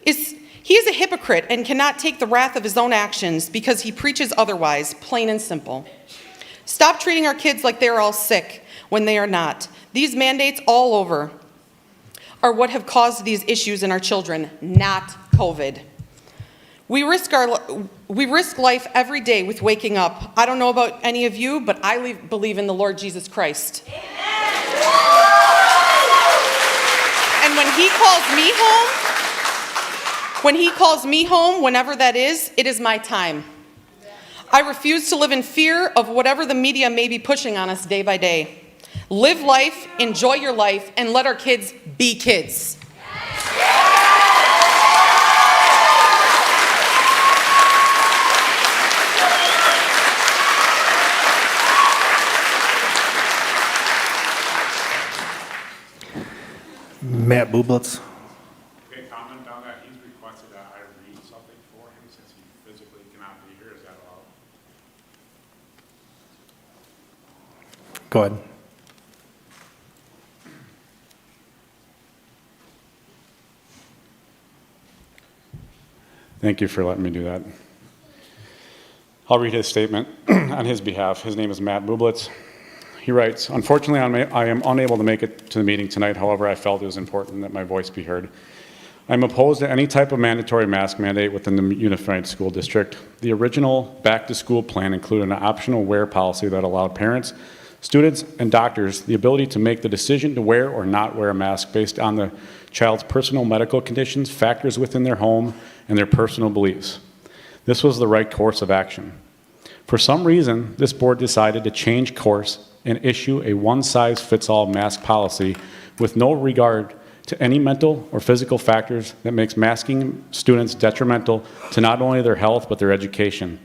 He is a hypocrite and cannot take the wrath of his own actions because he preaches otherwise, plain and simple. Stop treating our kids like they're all sick when they are not. These mandates all over are what have caused these issues in our children, not COVID. We risk life every day with waking up. I don't know about any of you, but I believe in the Lord Jesus Christ. Amen. And when he calls me home, whenever that is, it is my time. I refuse to live in fear of whatever the media may be pushing on us day by day. Live life, enjoy your life, and let our kids be kids. Matt Bublitz. Okay, comment on that. He's requested that I read something for him since he physically cannot be here. Is that allowed? Go ahead. Thank you for letting me do that. I'll read his statement on his behalf. His name is Matt Bublitz. He writes, unfortunately, I am unable to make it to the meeting tonight. However, I felt it was important that my voice be heard. I'm opposed to any type of mandatory mask mandate within the Unified School District. The original back-to-school plan included an optional wear policy that allowed parents, students, and doctors the ability to make the decision to wear or not wear a mask based on the child's personal medical conditions, factors within their home, and their personal beliefs. This was the right course of action. For some reason, this board decided to change course and issue a one-size-fits-all mask policy with no regard to any mental or physical factors that makes masking students detrimental to not only their health but their education.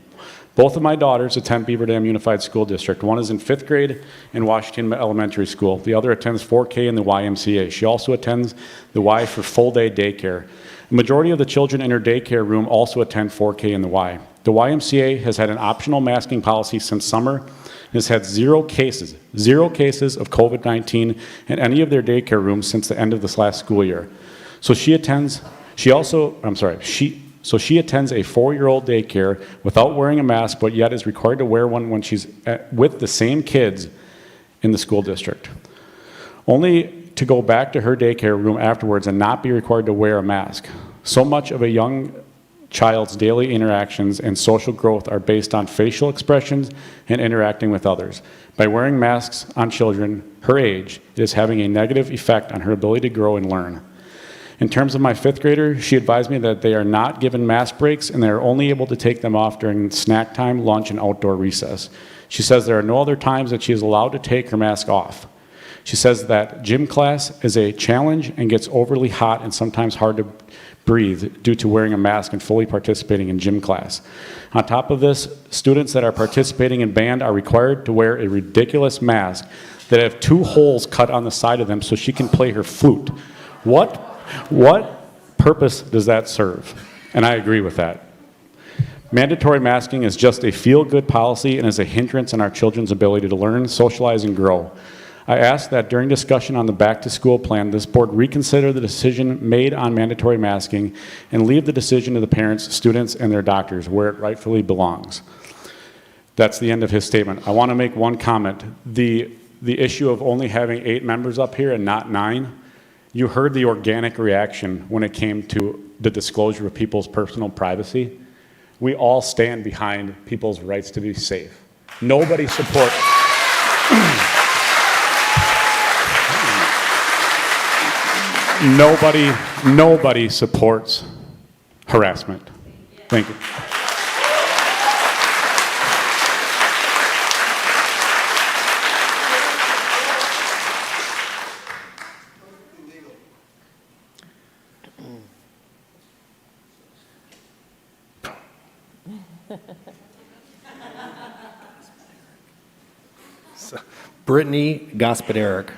Both of my daughters attend Beaver Dam Unified School District. One is in 5th grade in Washington Elementary School. The other attends 4K in the YMCA. She also attends the Y for full-day daycare. The majority of the children in her daycare room also attend 4K in the Y. The YMCA has had an optional masking policy since summer and has had zero cases of COVID-19 in any of their daycare rooms since the end of this last school year. So she attends a 4-year-old daycare without wearing a mask, but yet is required to wear one when she's with the same kids in the school district. Only to go back to her daycare room afterwards and not be required to wear a mask. So much of a young child's daily interactions and social growth are based on facial expressions and interacting with others. By wearing masks on children her age, it is having a negative effect on her ability to grow and learn. In terms of my 5th grader, she advised me that they are not given mask breaks and they are only able to take them off during snack time, lunch, and outdoor recess. She says there are no other times that she is allowed to take her mask off. She says that gym class is a challenge and gets overly hot and sometimes hard to breathe due to wearing a mask and fully participating in gym class. On top of this, students that are participating in band are required to wear a ridiculous mask that have 2 holes cut on the side of them so she can play her flute. What purpose does that serve? And I agree with that. Mandatory masking is just a feel-good policy and is a hindrance in our children's ability to learn, socialize, and grow. I ask that during discussion on the back-to-school plan, this board reconsider the decision made on mandatory masking and leave the decision to the parents, students, and their doctors where it rightfully belongs. That's the end of his statement. I want to make one comment. The issue of only having 8 members up here and not 9, you heard the organic reaction when it came to the disclosure of people's personal privacy. We all stand behind people's rights to be safe. Nobody supports... Nobody supports harassment. Thank you. Brittany Gospoderic.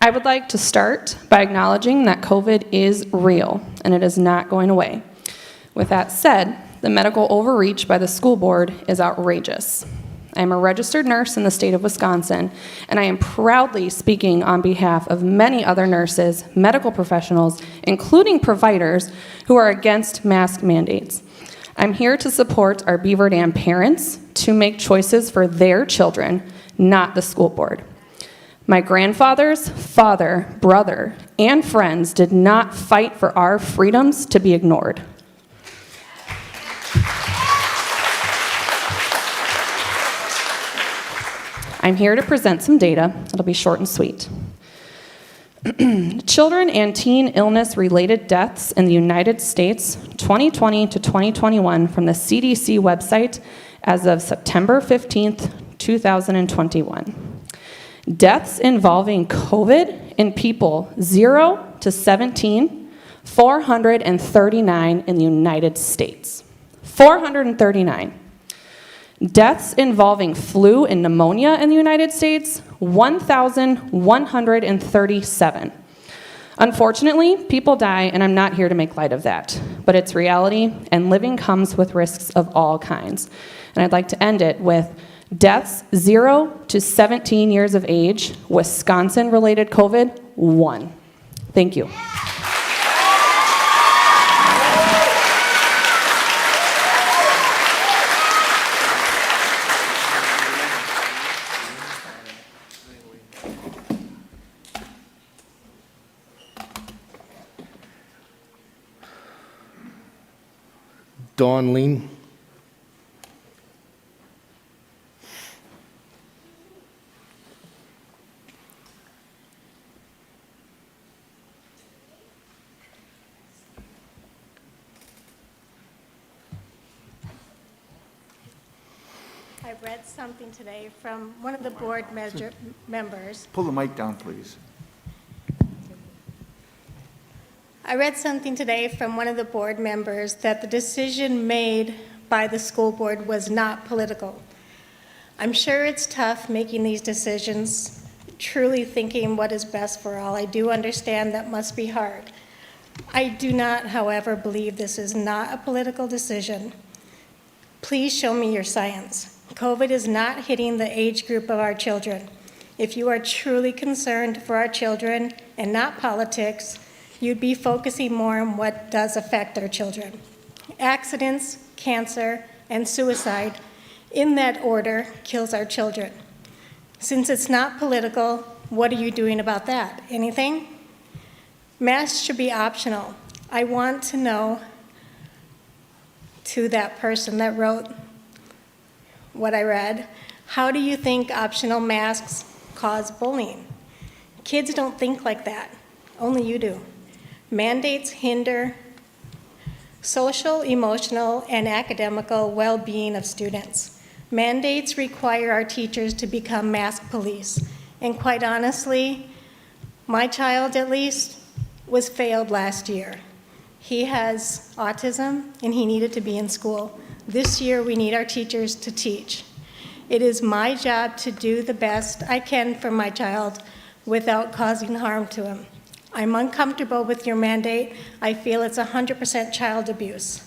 I would like to start by acknowledging that COVID is real and it is not going away. With that said, the medical overreach by the school board is outrageous. I am a registered nurse in the state of Wisconsin, and I am proudly speaking on behalf of many other nurses, medical professionals, including providers who are against mask mandates. I'm here to support our Beaver Dam parents to make choices for their children, not the school board. My grandfather's father, brother, and friends did not fight for our freedoms to be ignored. I'm here to present some data. It'll be short and sweet. Children and teen illness-related deaths in the United States, 2020 to 2021, from the CDC website as of September 15th, 2021. Deaths involving COVID in people 0 to 17, 439 in the United States. 439. Deaths involving flu and pneumonia in the United States, 1,137. Unfortunately, people die, and I'm not here to make light of that, but it's reality, and living comes with risks of all kinds. And I'd like to end it with deaths 0 to 17 years of age, Wisconsin-related COVID, 1. Thank you. Dawn Lean. I read something today from one of the board members. Pull the mic down, please. I read something today from one of the board members that the decision made by the school board was not political. I'm sure it's tough making these decisions, truly thinking what is best for all. I do understand that must be hard. I do not, however, believe this is not a political decision. Please show me your science. COVID is not hitting the age group of our children. If you are truly concerned for our children and not politics, you'd be focusing more on what does affect our children. Accidents, cancer, and suicide, in that order, kills our children. Since it's not political, what are you doing about that? Anything? Masks should be optional. I want to know, to that person that wrote what I read, how do you think optional masks cause bullying? Kids don't think like that. Only you do. Mandates hinder social, emotional, and academical well-being of students. Mandates require our teachers to become mask police. And quite honestly, my child at least was failed last year. He has autism and he needed to be in school. This year we need our teachers to teach. It is my job to do the best I can for my child without causing harm to him. I'm uncomfortable with your mandate. I feel it's 100% child abuse.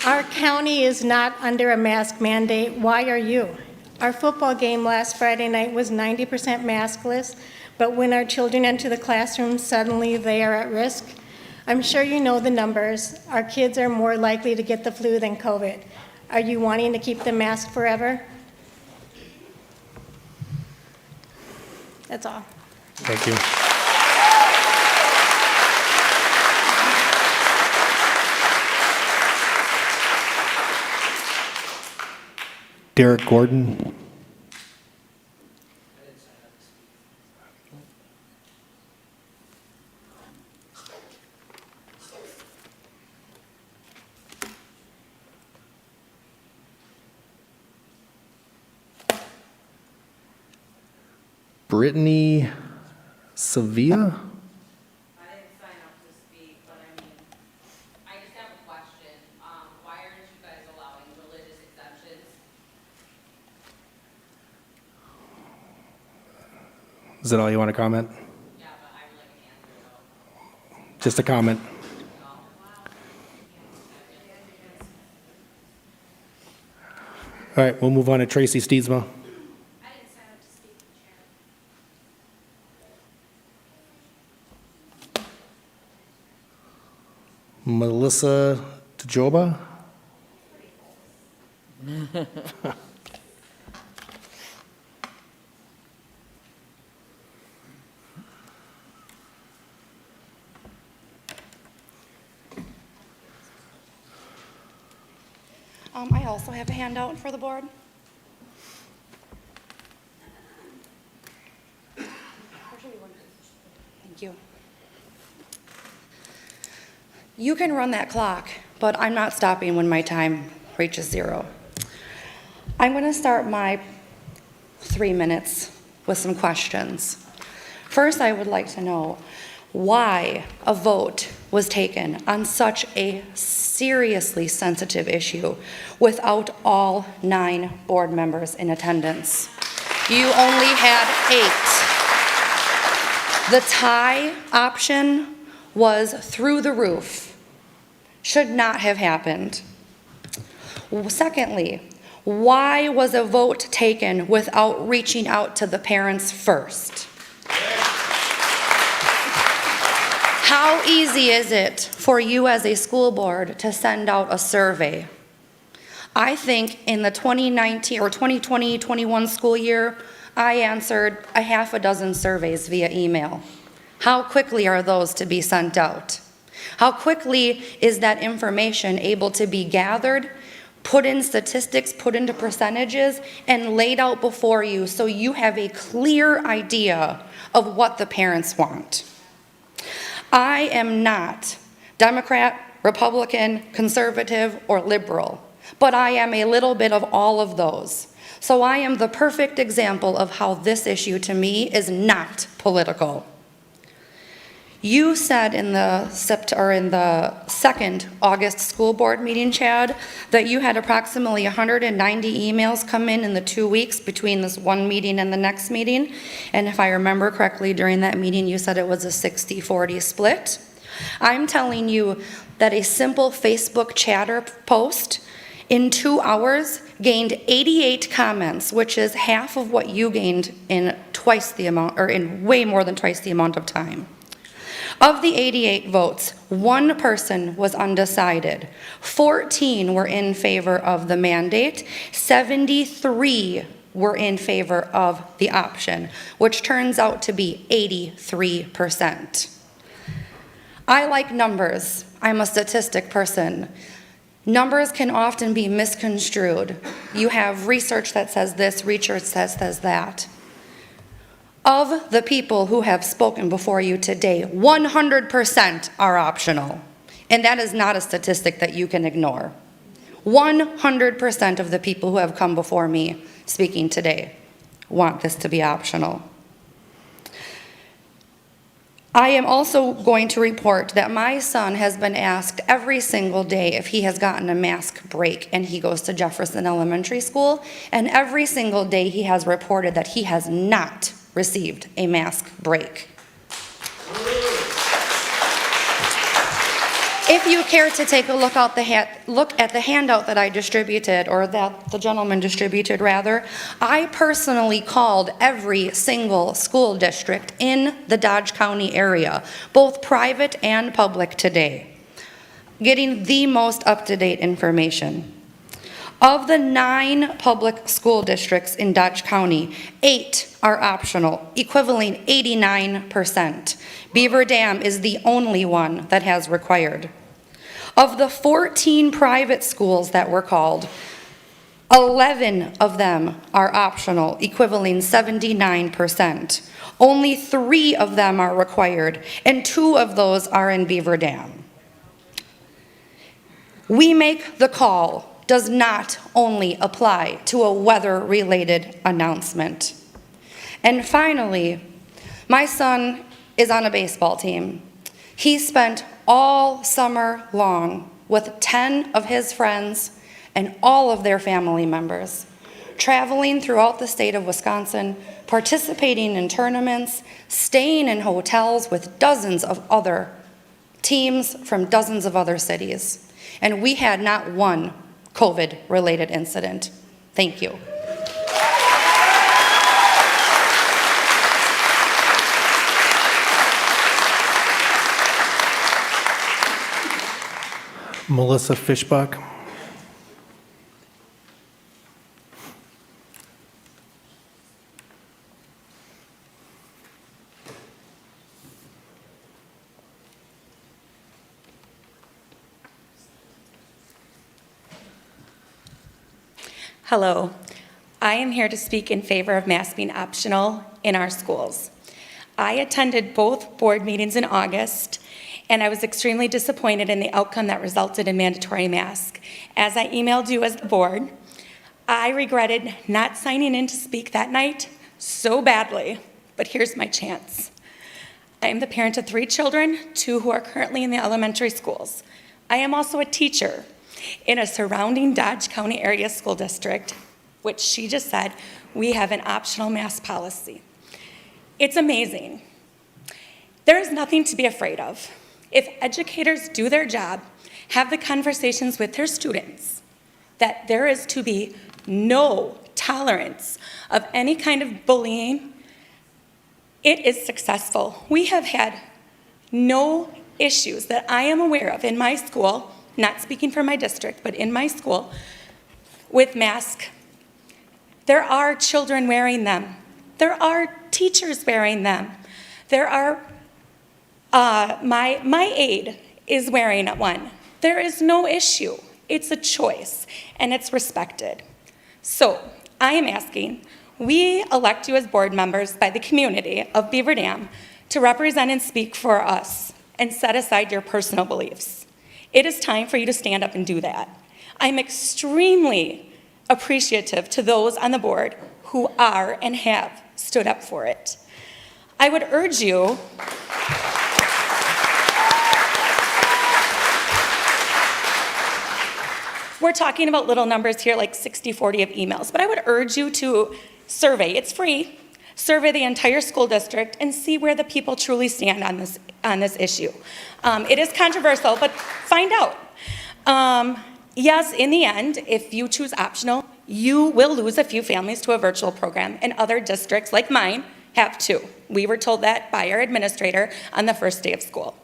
Our county is not under a mask mandate. Why are you? Our football game last Friday night was 90% maskless, but when our children enter the classroom, suddenly they are at risk. I'm sure you know the numbers. Our kids are more likely to get the flu than COVID. Are you wanting to keep them masked forever? That's all. Thank you. Derek Gordon. Brittany Sevilla. I didn't sign up to speak, but I mean, I just have a question. Why aren't you guys allowing religious exemptions? Is that all you want to comment? Yeah, but I would like an answer though. Just a comment. All right, we'll move on to Tracy Steedsma. Melissa Tajoba. I also have a handout for the board. Thank you. You can run that clock, but I'm not stopping when my time reaches 0. I'm going to start my 3 minutes with some questions. First, I would like to know, why a vote was taken on such a seriously sensitive issue without all 9 board members in attendance. You only had 8. The tie option was through the roof. Should not have happened. Secondly, why was a vote taken without reaching out to the parents first? How easy is it for you as a school board to send out a survey? I think in the 2019 or 2020-21 school year, I answered a half a dozen surveys via email. How quickly are those to be sent out? How quickly is that information able to be gathered, put in statistics, put into percentages, and laid out before you so you have a clear idea of what the parents want? I am not Democrat, Republican, conservative, or liberal, but I am a little bit of all of those. So I am the perfect example of how this issue to me is not political. You said in the second August school board meeting, Chad, that you had approximately 190 emails come in the 2 weeks between this one meeting and the next meeting. And if I remember correctly, during that meeting, you said it was a 60-40 split. I'm telling you that a simple Facebook chatter post in 2 hours gained 88 comments, which is half of what you gained in twice the amount, or in way more than twice the amount of time. Of the 88 votes, 1 person was undecided. 14 were in favor of the mandate. 73 were in favor of the option, which turns out to be 83%. I like numbers. I'm a statistic person. Numbers can often be misconstrued. You have research that says this, research that says that. Of the people who have spoken before you today, 100% are optional. And that is not a statistic that you can ignore. 100% of the people who have come before me speaking today want this to be optional. I am also going to report that my son has been asked every single day if he has gotten a mask break, and he goes to Jefferson Elementary School, and every single day he has reported that he has not received a mask break. If you care to take a look at the handout that I distributed, or that the gentleman distributed rather, I personally called every single school district in the Dodge County area, both private and public today, getting the most up-to-date information. Of the 9 public school districts in Dodge County, 8 are optional, equivaling 89%. Beaver Dam is the only one that has required. Of the 14 private schools that were called, 11 of them are optional, equivaling 79%. Only 3 of them are required, and 2 of those are in Beaver Dam. We make the call does not only apply to a weather-related announcement. And finally, my son is on a baseball team. He spent all summer long with 10 of his friends and all of their family members, traveling throughout the state of Wisconsin, participating in tournaments, staying in hotels with dozens of other teams from dozens of other cities. And we had not one COVID-related incident. Thank you. Melissa Fishbach. Hello. I am here to speak in favor of masks being optional in our schools. I attended both board meetings in August, and I was extremely disappointed in the outcome that resulted in mandatory masks. As I emailed you as the board, I regretted not signing in to speak that night so badly, but here's my chance. I am the parent of 3 children, 2 who are currently in the elementary schools. I am also a teacher in a surrounding Dodge County area school district, which she just said, we have an optional mask policy. It's amazing. There is nothing to be afraid of. If educators do their job, have the conversations with their students, that there is to be no tolerance of any kind of bullying, it is successful. We have had no issues that I am aware of in my school, not speaking for my district, but in my school, with masks. There are children wearing them. There are teachers wearing them. There are, my aide is wearing one. There is no issue. It's a choice, and it's respected. So I am asking, we elect you as board members by the community of Beaver Dam to represent and speak for us and set aside your personal beliefs. It is time for you to stand up and do that. I'm extremely appreciative to those on the board who are and have stood up for it. I would urge you we're talking about little numbers here like 60-40 of emails, but I would urge you to survey, it's free, survey the entire school district and see where the people truly stand on this issue. It is controversial, but find out. Yes, in the end, if you choose optional, you will lose a few families to a virtual program, and other districts like mine have too. We were told that by our administrator on the first day of school.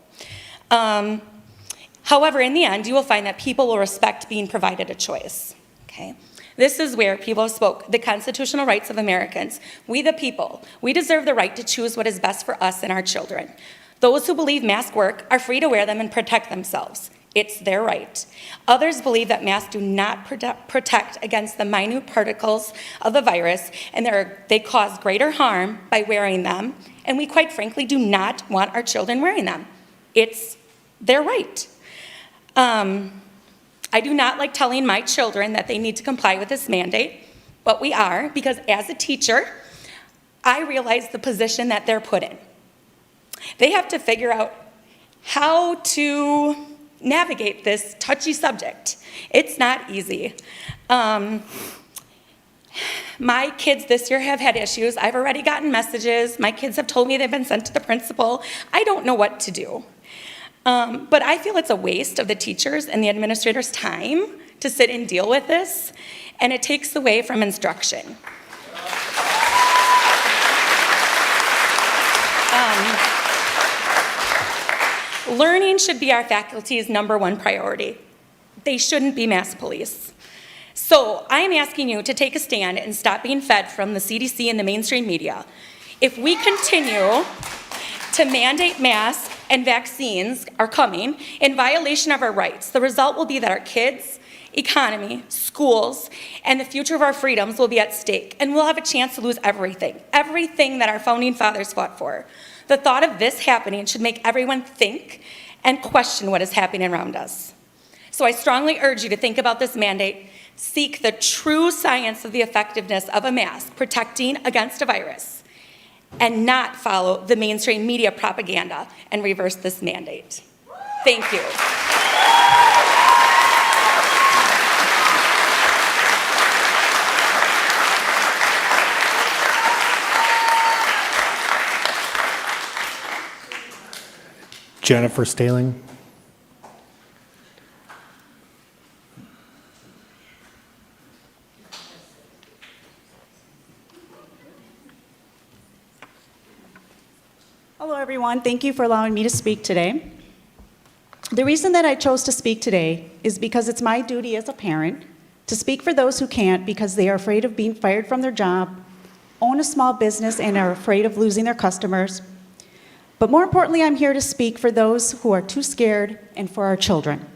However, in the end, you will find that people will respect being provided a choice, okay? This is where people spoke, the constitutional rights of Americans. We the people, we deserve the right to choose what is best for us and our children. Those who believe masks work are free to wear them and protect themselves. It's their right. Others believe that masks do not protect against the minute particles of the virus, and they cause greater harm by wearing them, and we quite frankly do not want our children wearing them. It's their right. I do not like telling my children that they need to comply with this mandate, but we are, because as a teacher, I realize the position that they're put in. They have to figure out how to navigate this touchy subject. It's not easy. My kids this year have had issues. I've already gotten messages. My kids have told me they've been sent to the principal. I don't know what to do. But I feel it's a waste of the teachers and the administrators' time to sit and deal with this, and it takes away from instruction. Learning should be our faculty's #1 priority. They shouldn't be mask police. So I am asking you to take a stand and stop being fed from the CDC and the mainstream media. If we continue to mandate masks and vaccines are coming in violation of our rights, the result will be that our kids, economy, schools, and the future of our freedoms will be at stake, and we'll have a chance to lose everything that our founding fathers fought for. The thought of this happening should make everyone think and question what is happening around us. So I strongly urge you to think about this mandate, seek the true science of the effectiveness of a mask protecting against a virus, and not follow the mainstream media propaganda and reverse this mandate. Thank you. Jennifer Staling. Hello, everyone. Thank you for allowing me to speak today. The reason that I chose to speak today is because it's my duty as a parent to speak for those who can't because they are afraid of being fired from their job, own a small business, and are afraid of losing their customers. But more importantly, I'm here to speak for those who are too scared and for our children.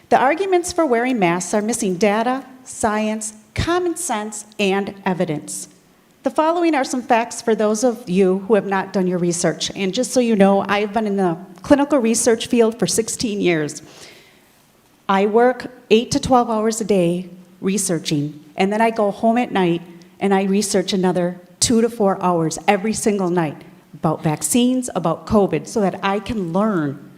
The arguments for wearing masks are missing data, science, common sense, and evidence. The following are some facts for those of you who have not done your research. And just so you know, I've been in the clinical research field for 16 years. I work 8 to 12 hours a day researching, and then I go home at night and I research another 2 to 4 hours every single night. about vaccines, about COVID, so that I can learn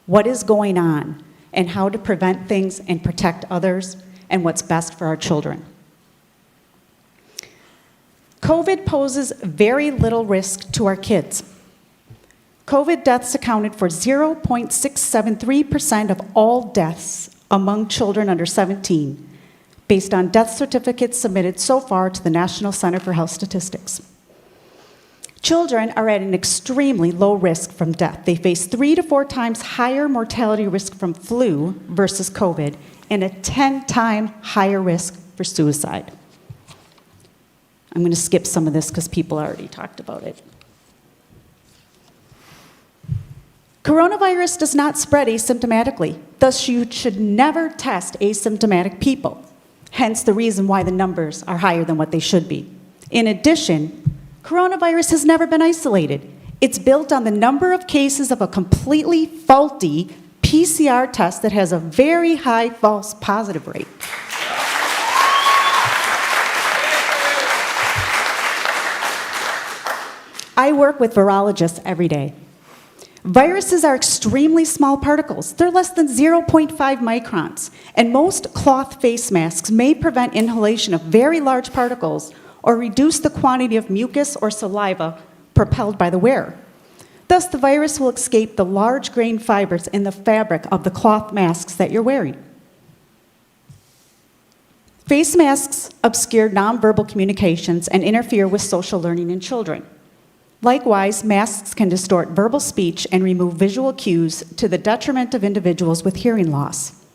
what is going on and how to prevent things and protect others and what's best for our children. COVID poses very little risk to our kids. COVID deaths accounted for 0.673% of all deaths among children under 17, based on death certificates submitted so far to the National Center for Health Statistics. Children are at an extremely low risk from death. They face 3 to 4 times higher mortality risk from flu versus COVID, and a 10-time higher risk for suicide. I'm going to skip some of this because people already talked about it. Coronavirus does not spread asymptomatically. Thus, you should never test asymptomatic people. Hence the reason why the numbers are higher than what they should be. In addition, coronavirus has never been isolated. It's built on the number of cases of a completely faulty PCR test that has a very high false positive rate. I work with virologists every day. Viruses are extremely small particles. They're less than 0.5 microns, and most cloth face masks may prevent inhalation of very large particles or reduce the quantity of mucus or saliva propelled by the wearer. Thus, the virus will escape the large grain fibers in the fabric of the cloth masks that you're wearing. Face masks obscure nonverbal communications and interfere with social learning in children. Likewise, masks can distort verbal speech and remove visual cues to the detriment of individuals with hearing loss.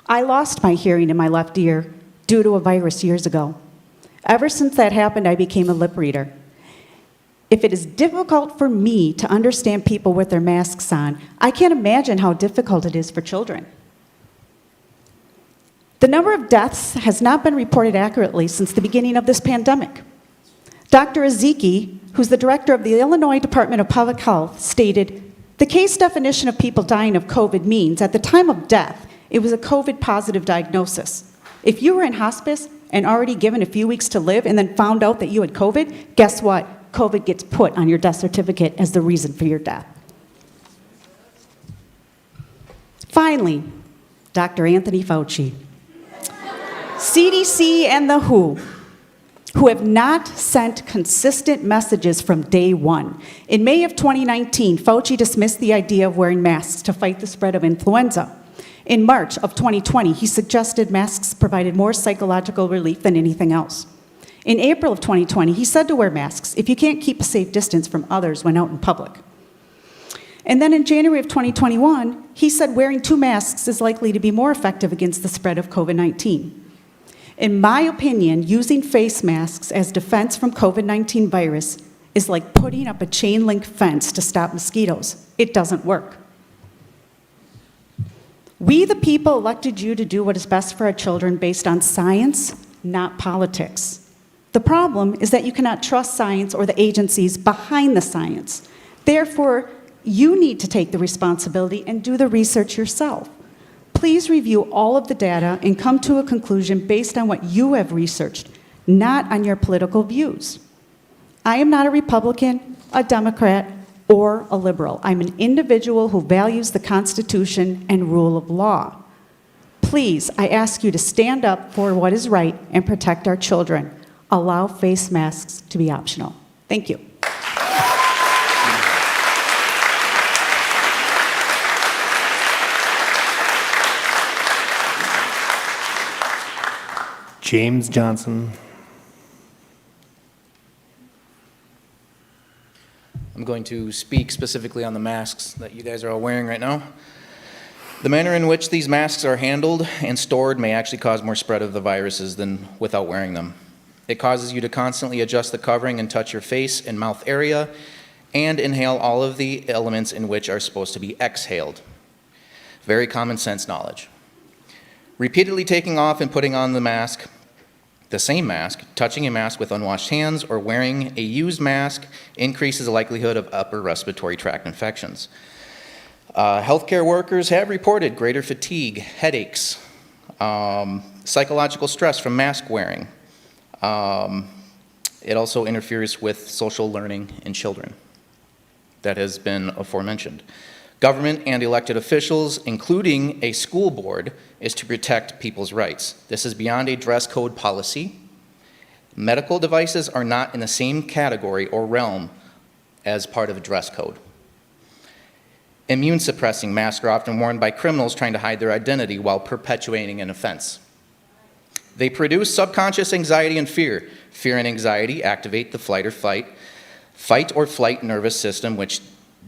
I lost my hearing in my left ear due to a virus years ago. Ever since that happened, I became a lip reader. If it is difficult for me to understand people with their masks on, I can't imagine how difficult it is for children. The number of deaths has not been reported accurately since the beginning of this pandemic. Dr. Ezeki, who's the director of the Illinois Department of Public Health, stated, "The case definition of people dying of COVID means at the time of death, it was a COVID positive diagnosis. If you were in hospice and already given a few weeks to live and then found out that you had COVID, guess what? COVID gets put on your death certificate as the reason for your death." Finally, Dr. Anthony Fauci, CDC and the WHO, who have not sent consistent messages from day one. In May of 2019, Fauci dismissed the idea of wearing masks to fight the spread of influenza. In March of 2020, he suggested masks provided more psychological relief than anything else. In April of 2020, he said to wear masks if you can't keep a safe distance from others when out in public. And then in January of 2021, he said wearing 2 masks is likely to be more effective against the spread of COVID-19. In my opinion, using face masks as defense from COVID-19 virus is like putting up a chain link fence to stop mosquitoes. It doesn't work. We, the people, elected you to do what is best for our children based on science, not politics. The problem is that you cannot trust science or the agencies behind the science. Therefore, you need to take the responsibility and do the research yourself. Please review all of the data and come to a conclusion based on what you have researched, not on your political views. I am not a Republican, a Democrat, or a liberal. I'm an individual who values the Constitution and rule of law. Please, I ask you to stand up for what is right and protect our children. Allow face masks to be optional. Thank you. James Johnson. I'm going to speak specifically on the masks that you guys are all wearing right now. The manner in which these masks are handled and stored may actually cause more spread of the viruses than without wearing them. It causes you to constantly adjust the covering and touch your face and mouth area and inhale all of the elements in which are supposed to be exhaled. Very common sense knowledge. Repeatedly taking off and putting on the same mask, touching a mask with unwashed hands, or wearing a used mask increases the likelihood of upper respiratory tract infections. Healthcare workers have reported greater fatigue, headaches, psychological stress from mask wearing. It also interferes with social learning in children. that has been aforementioned. Government and elected officials, including a school board, is to protect people's rights. This is beyond a dress code policy. Medical devices are not in the same category or realm as part of a dress code. Immune-suppressing masks are often worn by criminals trying to hide their identity while perpetuating an offense. They produce subconscious anxiety and fear. Fear and anxiety activate the fight or flight nervous system, which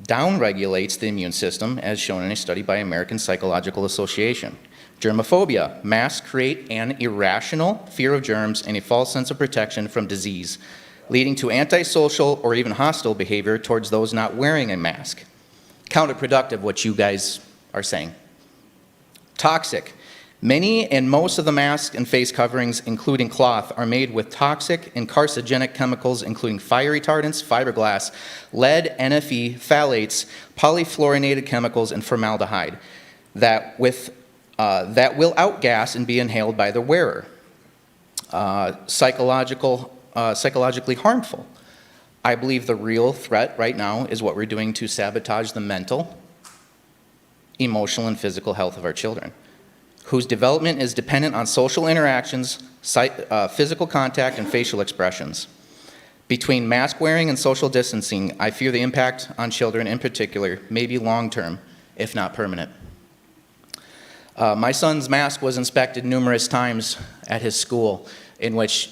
downregulates the immune system, as shown in a study by American Psychological Association. Germophobia. Masks create an irrational fear of germs and a false sense of protection from disease, leading to antisocial or even hostile behavior towards those not wearing a mask. Counterproductive, what you guys are saying. Toxic. Many and most of the masks and face coverings, including cloth, are made with toxic and carcinogenic chemicals, including fire retardants, fiberglass, lead, NFE, phthalates, polyfluorinated chemicals, and formaldehyde that will outgas and be inhaled by the wearer. Psychologically harmful. I believe the real threat right now is what we're doing to sabotage the mental, emotional, and physical health of our children, whose development is dependent on social interactions, physical contact, and facial expressions. Between mask wearing and social distancing, I fear the impact on children in particular may be long-term, if not permanent. My son's mask was inspected numerous times at his school, in which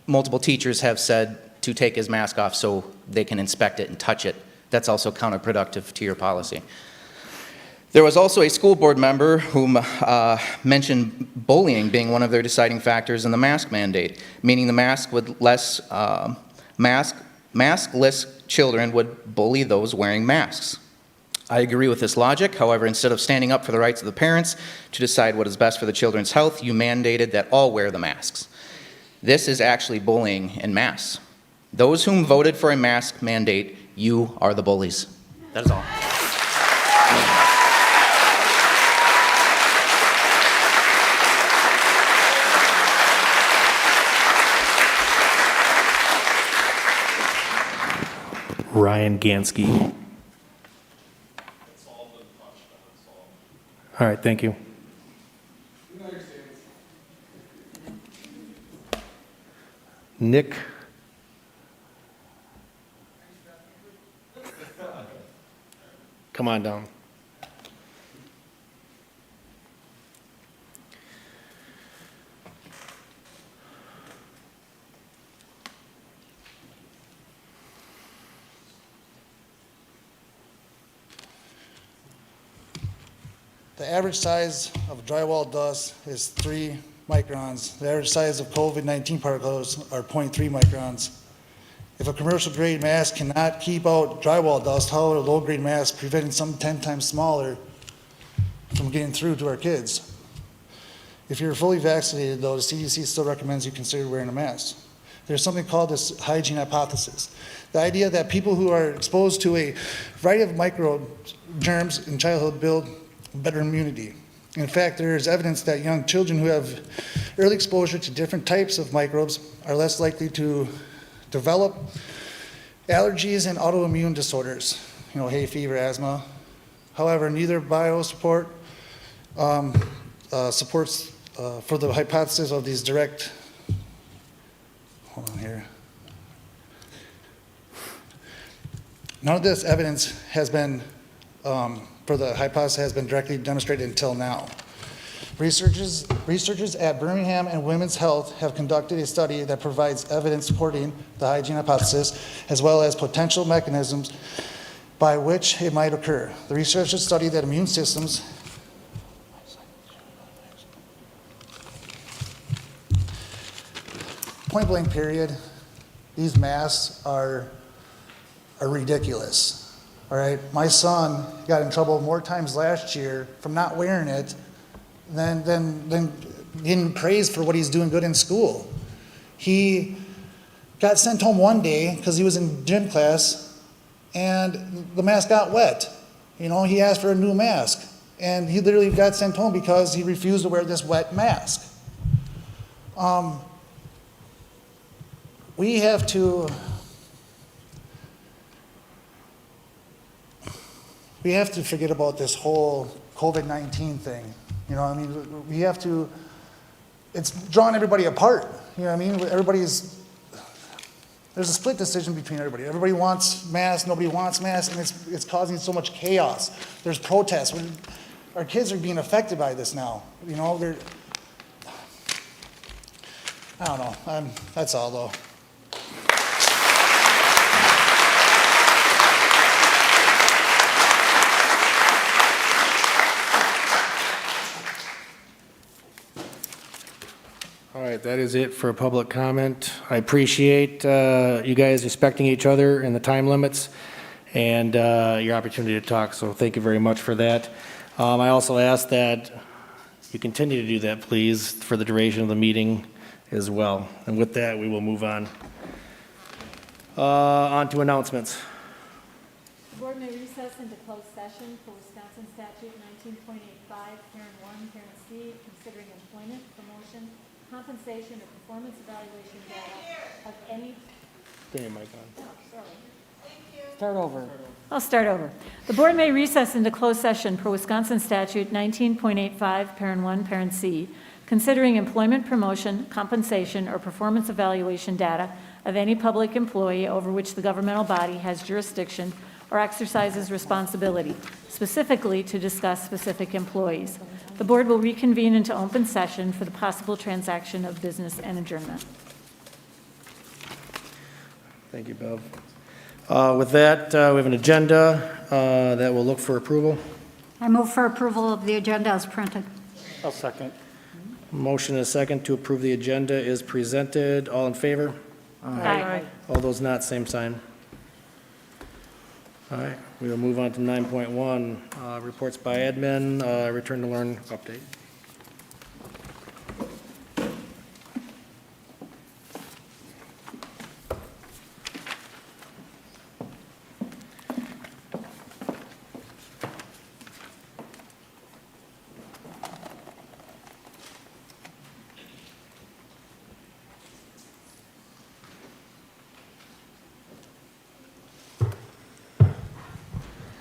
multiple teachers have said to take his mask off so they can inspect it and touch it. That's also counterproductive to your policy. There was also a school board member who mentioned bullying being one of their deciding factors in the mask mandate, meaning the maskless children would bully those wearing masks. I agree with this logic. However, instead of standing up for the rights of the parents to decide what is best for the children's health, you mandated that all wear the masks. This is actually bullying en masse. Those whom voted for a mask mandate, you are the bullies. That is all. Ryan Gansky. All right, thank you. Nick. Come on down. The average size of drywall dust is 3 microns. The average size of COVID-19 particles are 0.3 microns. If a commercial grade mask cannot keep out drywall dust, how are low grade masks preventing something 10 times smaller from getting through to our kids? If you're fully vaccinated, though, the CDC still recommends you consider wearing a mask. There's something called this hygiene hypothesis. The idea that people who are exposed to a variety of microgerms in childhood build better immunity. In fact, there is evidence that young children who have early exposure to different types of microbes are less likely to develop allergies and autoimmune disorders, hay fever, asthma. However, neither bio support supports for the hypothesis of these direct, hold on here. None of this evidence has been for the hypothesis has been directly demonstrated until now. Researchers at Birmingham and Women's Health have conducted a study that provides evidence supporting the hygiene hypothesis, as well as potential mechanisms by which it might occur. The researchers studied that immune systems point blank period, these masks are ridiculous. All right, my son got in trouble more times last year from not wearing it than getting praised for what he's doing good in school. He got sent home one day because he was in gym class and the mask got wet. He asked for a new mask and he literally got sent home because he refused to wear this wet mask. We have to we have to forget about this whole COVID-19 thing. You know, I mean, we have to, it's drawn everybody apart. You know what I mean? Everybody's, there's a split decision between everybody. Everybody wants masks, nobody wants masks, and it's causing so much chaos. There's protests. Our kids are being affected by this now. You know, I don't know. That's all, though. All right, that is it for public comment. I appreciate you guys respecting each other and the time limits and your opportunity to talk, so thank you very much for that. I also ask that you continue to do that, please, for the duration of the meeting as well. And with that, we will move on. On to announcements. The board may recess into closed session for Wisconsin Statute 19.85, Parent 1, Parent C, considering employment, promotion, compensation, or performance evaluation data of any... Turn your mic on. Oh, sorry. Start over. I'll start over. The board may recess into closed session per Wisconsin Statute 19.85, Parent 1, Parent C, considering employment, promotion, compensation, or performance evaluation data of any public employee over which the governmental body has jurisdiction or exercises responsibility, specifically to discuss specific employees. The board will reconvene into open session for the possible transaction of business and adjournment. Thank you, Bev. With that, we have an agenda that will look for approval. I move for approval of the agenda as printed. I'll second. Motion and a second to approve the agenda is presented. All in favor? Aye. All those not, same sign. All right, we will move on to 9.1, reports by admin, return to learn update.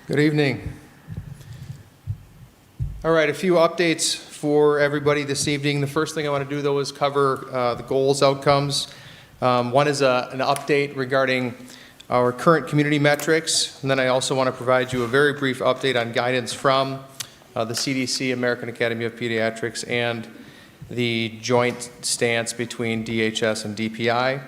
Good evening. All right, a few updates for everybody this evening. The first thing I want to do, though, is cover the goals outcomes. One is an update regarding our current community metrics, and then I also want to provide you a very brief update on guidance from the CDC, American Academy of Pediatrics, and the joint stance between DHS and DPI.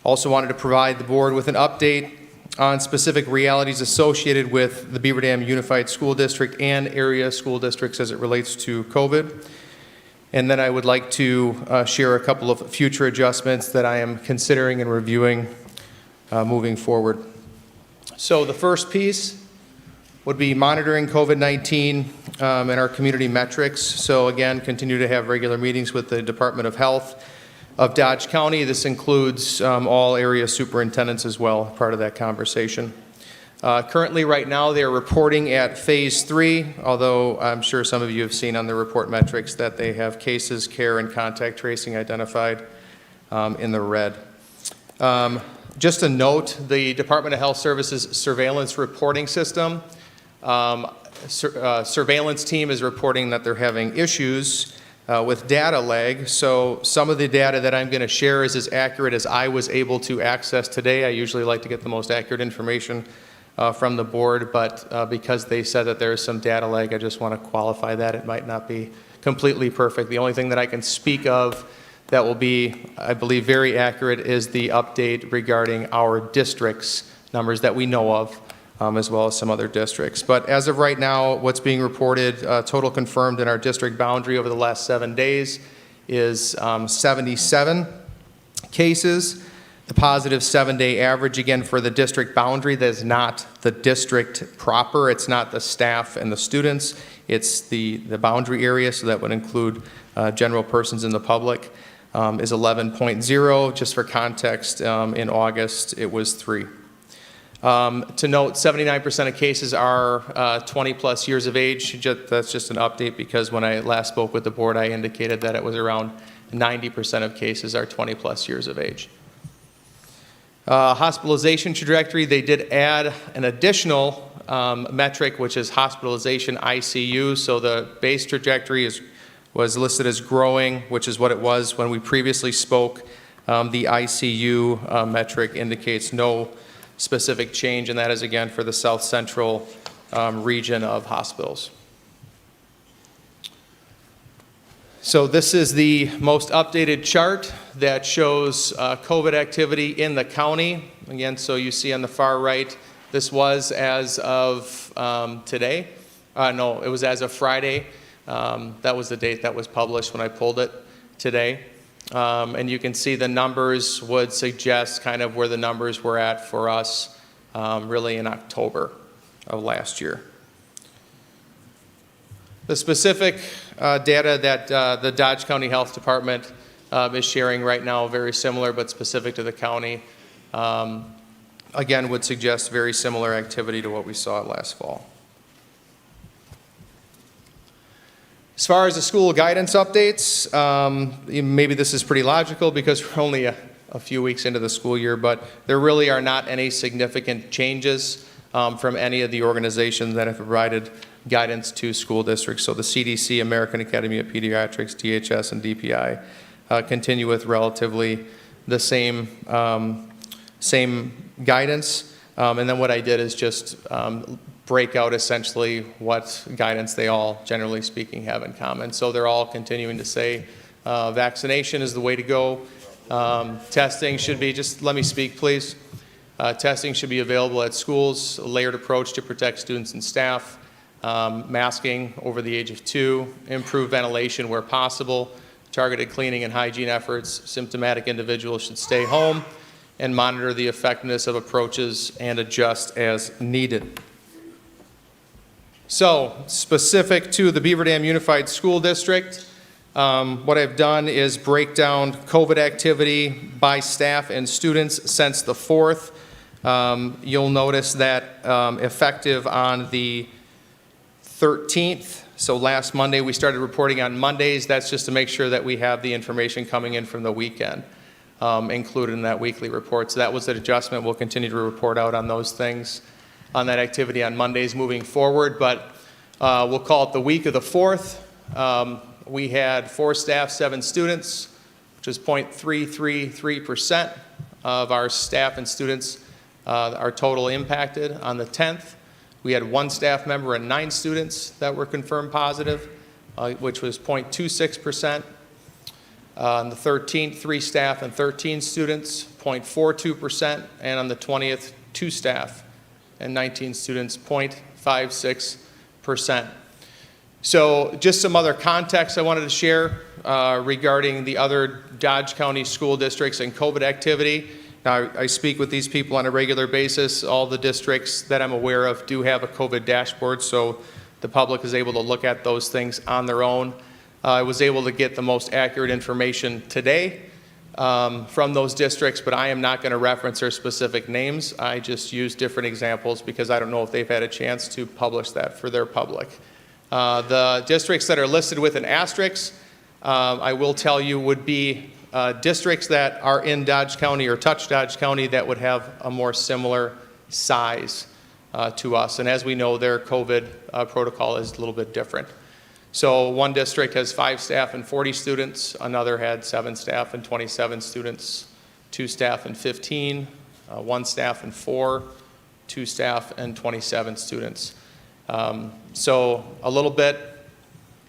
Also wanted to provide the board with an update on specific realities associated with the Beaver Dam Unified School District and area school districts as it relates to COVID. And then I would like to share a couple of future adjustments that I am considering and reviewing moving forward. So the first piece would be monitoring COVID-19 and our community metrics. So again, continue to have regular meetings with the Department of Health of Dodge County. This includes all area superintendents as well, part of that conversation. Currently, right now, they are reporting at phase 3, although I'm sure some of you have seen on the report metrics that they have cases, care, and contact tracing identified in the red. Just a note, the Department of Health Services surveillance reporting system, surveillance team is reporting that they're having issues with data lag. So some of the data that I'm going to share is as accurate as I was able to access today. I usually like to get the most accurate information from the board, but because they said that there is some data lag, I just want to qualify that. It might not be completely perfect. The only thing that I can speak of that will be, I believe, very accurate is the update regarding our districts numbers that we know of, as well as some other districts. But as of right now, what's being reported, total confirmed in our district boundary over the last 7 days is 77 cases. The positive 7-day average, again, for the district boundary, that is not the district proper. It's not the staff and the students. It's the boundary area, so that would include general persons in the public, is 11.0. Just for context, in August, it was 3. To note, 79% of cases are 20 plus years of age. That's just an update because when I last spoke with the board, I indicated that it was around 90% of cases are 20 plus years of age. Hospitalization trajectory, they did add an additional metric, which is hospitalization ICU. So the base trajectory was listed as growing, which is what it was when we previously spoke. The ICU metric indicates no specific change, and that is again for the South Central region of hospitals. So this is the most updated chart that shows COVID activity in the county. Again, so you see on the far right, this was as of today. No, it was as of Friday. That was the date that was published when I pulled it today. And you can see the numbers would suggest kind of where the numbers were at for us really in October of last year. The specific data that the Dodge County Health Department is sharing right now, very similar but specific to the county, again would suggest very similar activity to what we saw last fall. As far as the school guidance updates, maybe this is pretty logical because we're only a few weeks into the school year, but there really are not any significant changes from any of the organizations that have provided guidance to school districts. So the CDC, American Academy of Pediatrics, DHS, and DPI continue with relatively the same guidance. And then what I did is just break out essentially what guidance they all, generally speaking, have in common. So they're all continuing to say vaccination is the way to go. Testing should be, just let me speak please. Testing should be available at schools, a layered approach to protect students and staff. Masking over the age of 2, improved ventilation where possible, targeted cleaning and hygiene efforts. Symptomatic individuals should stay home and monitor the effectiveness of approaches and adjust as needed. So, specific to the Beaver Dam Unified School District, what I've done is break down COVID activity by staff and students since the 4th. You'll notice that effective on the 13th, so last Monday, we started reporting on Mondays. That's just to make sure that we have the information coming in from the weekend included in that weekly report. So that was an adjustment. We'll continue to report out on those things, on that activity on Mondays moving forward, but we'll call it the week of the 4th. We had 4 staff, 7 students, which is 0.333% of our staff and students are total impacted. On the 10th, we had 1 staff member and 9 students that were confirmed positive, which was 0.26%. On the 13th, 3 staff and 13 students, 0.42%. And on the 20th, 2 staff and 19 students, 0.56%. So just some other context I wanted to share regarding the other Dodge County school districts and COVID activity. Now, I speak with these people on a regular basis. All the districts that I'm aware of do have a COVID dashboard, so the public is able to look at those things on their own. I was able to get the most accurate information today from those districts, but I am not going to reference their specific names. I just use different examples because I don't know if they've had a chance to publish that for their public. The districts that are listed with an asterisk, I will tell you, would be districts that are in Dodge County or touch Dodge County that would have a more similar size to us. And as we know, their COVID protocol is a little bit different. So one district has 5 staff and 40 students. Another had 7 staff and 27 students, 2 staff and 15, 1 staff and 4, 2 staff and 27 students. So a little bit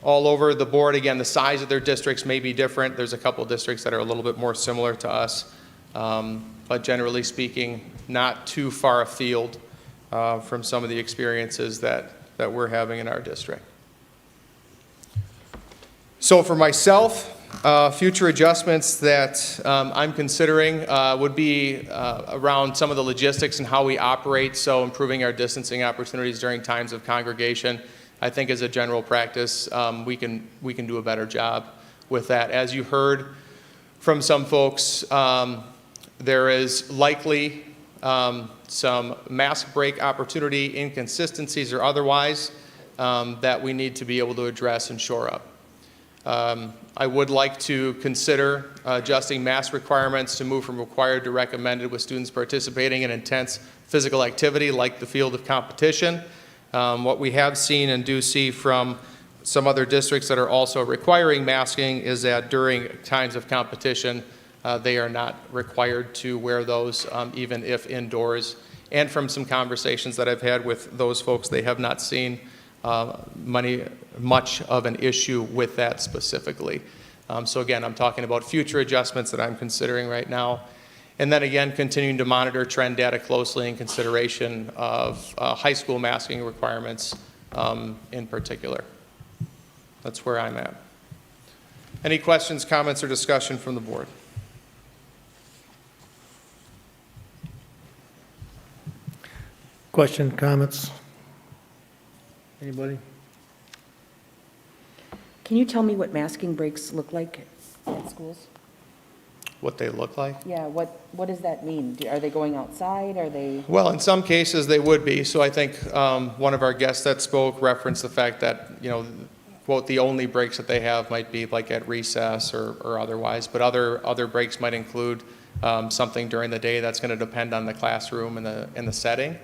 all over the board. Again, the size of their districts may be different. There's a couple districts that are a little bit more similar to us. But generally speaking, not too far afield from some of the experiences that we're having in our district. So for myself, future adjustments that I'm considering would be around some of the logistics and how we operate, so improving our distancing opportunities during times of congregation. I think as a general practice, we can do a better job with that. As you heard from some folks, there is likely some mask break opportunity, inconsistencies or otherwise, that we need to be able to address and shore up. I would like to consider adjusting mask requirements to move from required to recommended with students participating in intense physical activity like the field of competition. What we have seen and do see from some other districts that are also requiring masking is that during times of competition, they are not required to wear those, even if indoors. And from some conversations that I've had with those folks, they have not seen much of an issue with that specifically. So again, I'm talking about future adjustments that I'm considering right now. And then again, continuing to monitor trend data closely in consideration of high school masking requirements in particular. That's where I'm at. Any questions, comments, or discussion from the board? Question, comments? Anybody? Can you tell me what masking breaks look like at schools? What they look like? Yeah, what does that mean? Are they going outside? Are they? Well, in some cases they would be. So I think one of our guests that spoke referenced the fact that, you know, quote, the only breaks that they have might be like at recess or otherwise, but other breaks might include something during the day. That's going to depend on the classroom and the setting.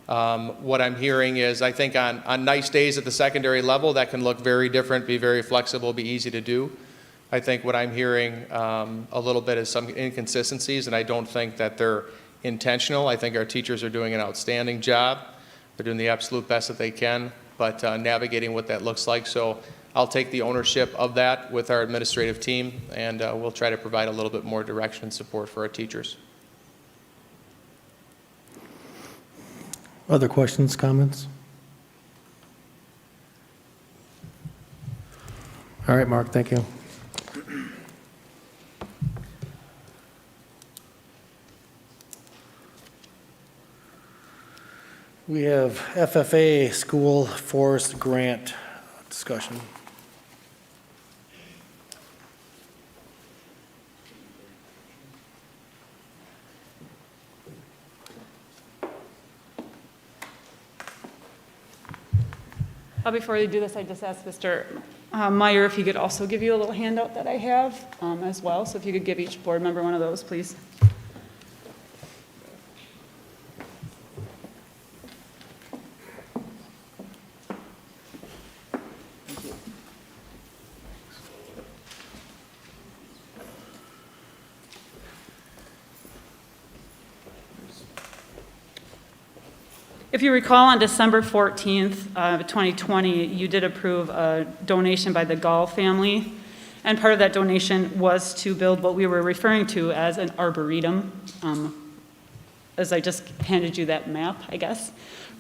What I'm hearing is, I think on nice days at the secondary level, that can look very different, be very flexible, be easy to do. I think what I'm hearing a little bit is some inconsistencies, and I don't think that they're intentional. I think our teachers are doing an outstanding job. They're doing the absolute best that they can, but navigating what that looks like. So I'll take the ownership of that with our administrative team, and we'll try to provide a little bit more direction and support for our teachers. Other questions, comments? All right, Mark, thank you. We have FFA School Forest Grant discussion. Before we do this, I just asked Mr. Meyer if he could also give you a little handout that I have as well. So if you could give each board member one of those, please. If you recall, on December 14th of 2020, you did approve a donation by the Gall family, and part of that donation was to build what we were referring to as an arboretum, as I just handed you that map, I guess,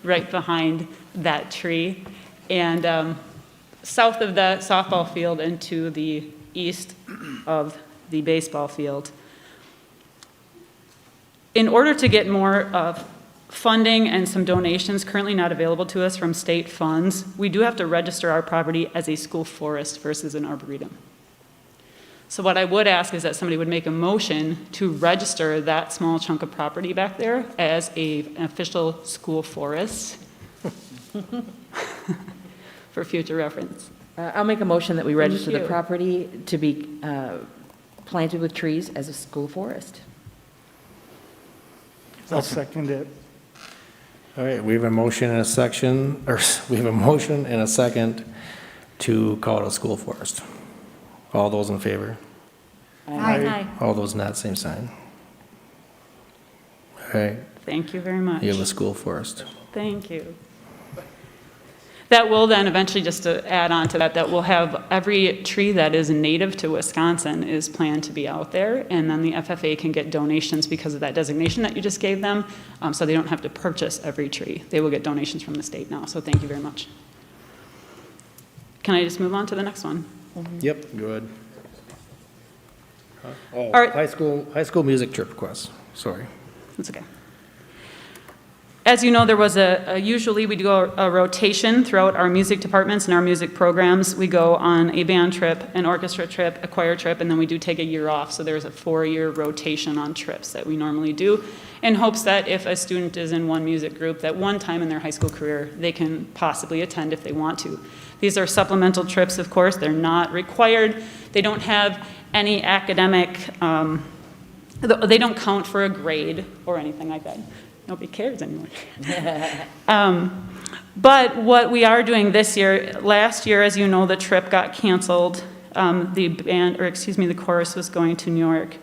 right behind that tree. And south of that softball field and to the east of the baseball field. In order to get more funding and some donations currently not available to us from state funds, we do have to register our property as a school forest versus an arboretum. So what I would ask is that somebody would make a motion to register that small chunk of property back there as an official school forest for future reference. I'll make a motion that we register the you. property to be planted with trees as a school forest. I'll second it. All right, we have a motion and a section, or we have a motion and a second to call it a school forest. All those in favor? Aye. All those not, same sign. All right, Thank you very much. you have a school forest. Thank you. That will then eventually, just to add on to that, that will have every tree that is native to Wisconsin is planned to be out there, and then the FFA can get donations because of that designation that you just gave them, so they don't have to purchase every tree. They will get donations from the state now, so thank you very much. Can I just move on to the next one? Yep, good. Oh, All right. high school music trip request, sorry. That's okay. As you know, there was usually we do a rotation throughout our music departments and our music programs. We go on a band trip, an orchestra trip, a choir trip, and then we do take a year off. So there's a 4-year rotation on trips that we normally do in hopes that if a student is in one music group, that one time in their high school career, they can possibly attend if they want to. These are supplemental trips, of course. They're not required. They don't have any academic, they don't count for a grade or anything like that. Nobody cares anymore. But what we are doing this year, last year, as you know, the trip got canceled. The chorus was going to New York.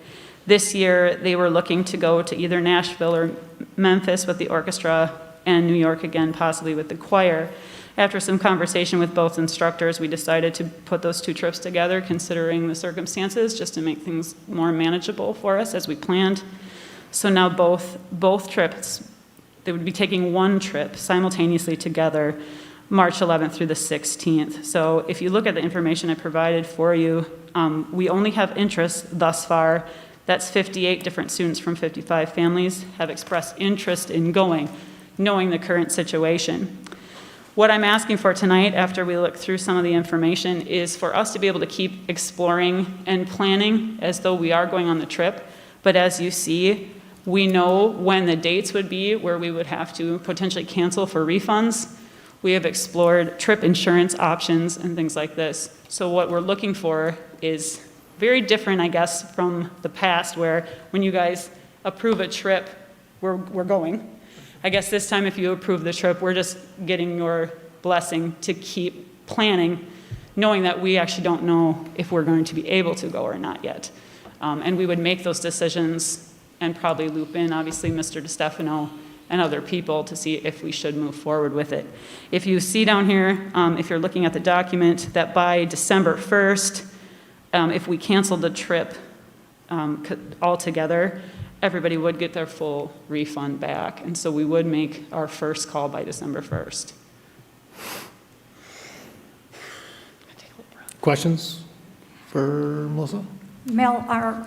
This year, they were looking to go to either Nashville or Memphis with the orchestra and New York again, possibly with the choir. After some conversation with both instructors, we decided to put those 2 trips together, considering the circumstances, just to make things more manageable for us as we planned. So now both trips, they would be taking one trip simultaneously together, March 11th through the 16th. So if you look at the information I provided for you, we only have interest thus far. That's 58 different students from 55 families have expressed interest in going, knowing the current situation. What I'm asking for tonight, after we look through some of the information, is for us to be able to keep exploring and planning as though we are going on the trip. But as you see, we know when the dates would be where we would have to potentially cancel for refunds. We have explored trip insurance options and things like this. So what we're looking for is very different, I guess, from the past, where when you guys approve a trip, we're going. I guess this time if you approve the trip, we're just getting your blessing to keep planning, knowing that we actually don't know if we're going to be able to go or not yet. And we would make those decisions and probably loop in, obviously, Mr. DiStefano and other people to see if we should move forward with it. If you see down here, if you're looking at the document, that by December 1st, if we canceled the trip altogether, everybody would get their full refund back. And so we would make our first call by December 1st. Questions for Melissa? Mel, are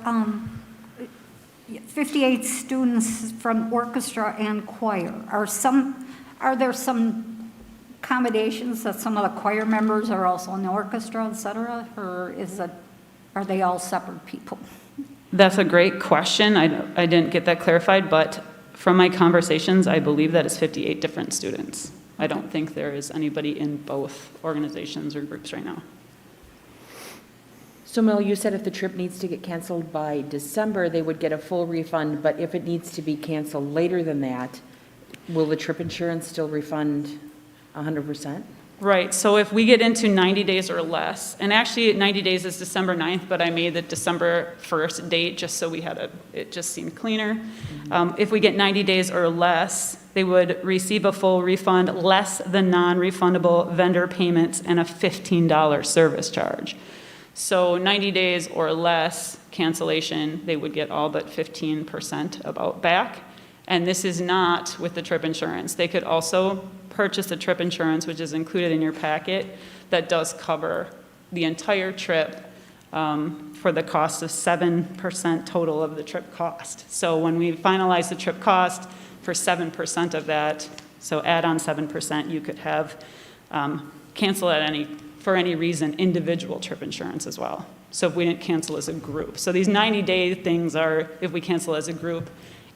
58 students from orchestra and choir. Are there some accommodations that some of the choir members are also in the orchestra, et cetera, or are they all separate people? That's a great question. I didn't get that clarified, but from my conversations, I believe that is 58 different students. I don't think there is anybody in both organizations or groups right now. So Mel, you said if the trip needs to get canceled by December, they would get a full refund, but if it needs to be canceled later than that, will the trip insurance still refund 100%? Right, so if we get into 90 days or less, and actually 90 days is December 9th, but I made the December 1st date just so it just seemed cleaner. If we get 90 days or less, they would receive a full refund, less the non-refundable vendor payments and a $15 service charge. So 90 days or less cancellation, they would get all but 15% about back. And this is not with the trip insurance. They could also purchase the trip insurance, which is included in your packet, that does cover the entire trip for the cost of 7% total of the trip cost. So when we finalize the trip cost for 7% of that, so add on 7%, you could have cancel for any reason, individual trip insurance as well. So if we didn't cancel as a group. So these 90-day things are if we cancel as a group.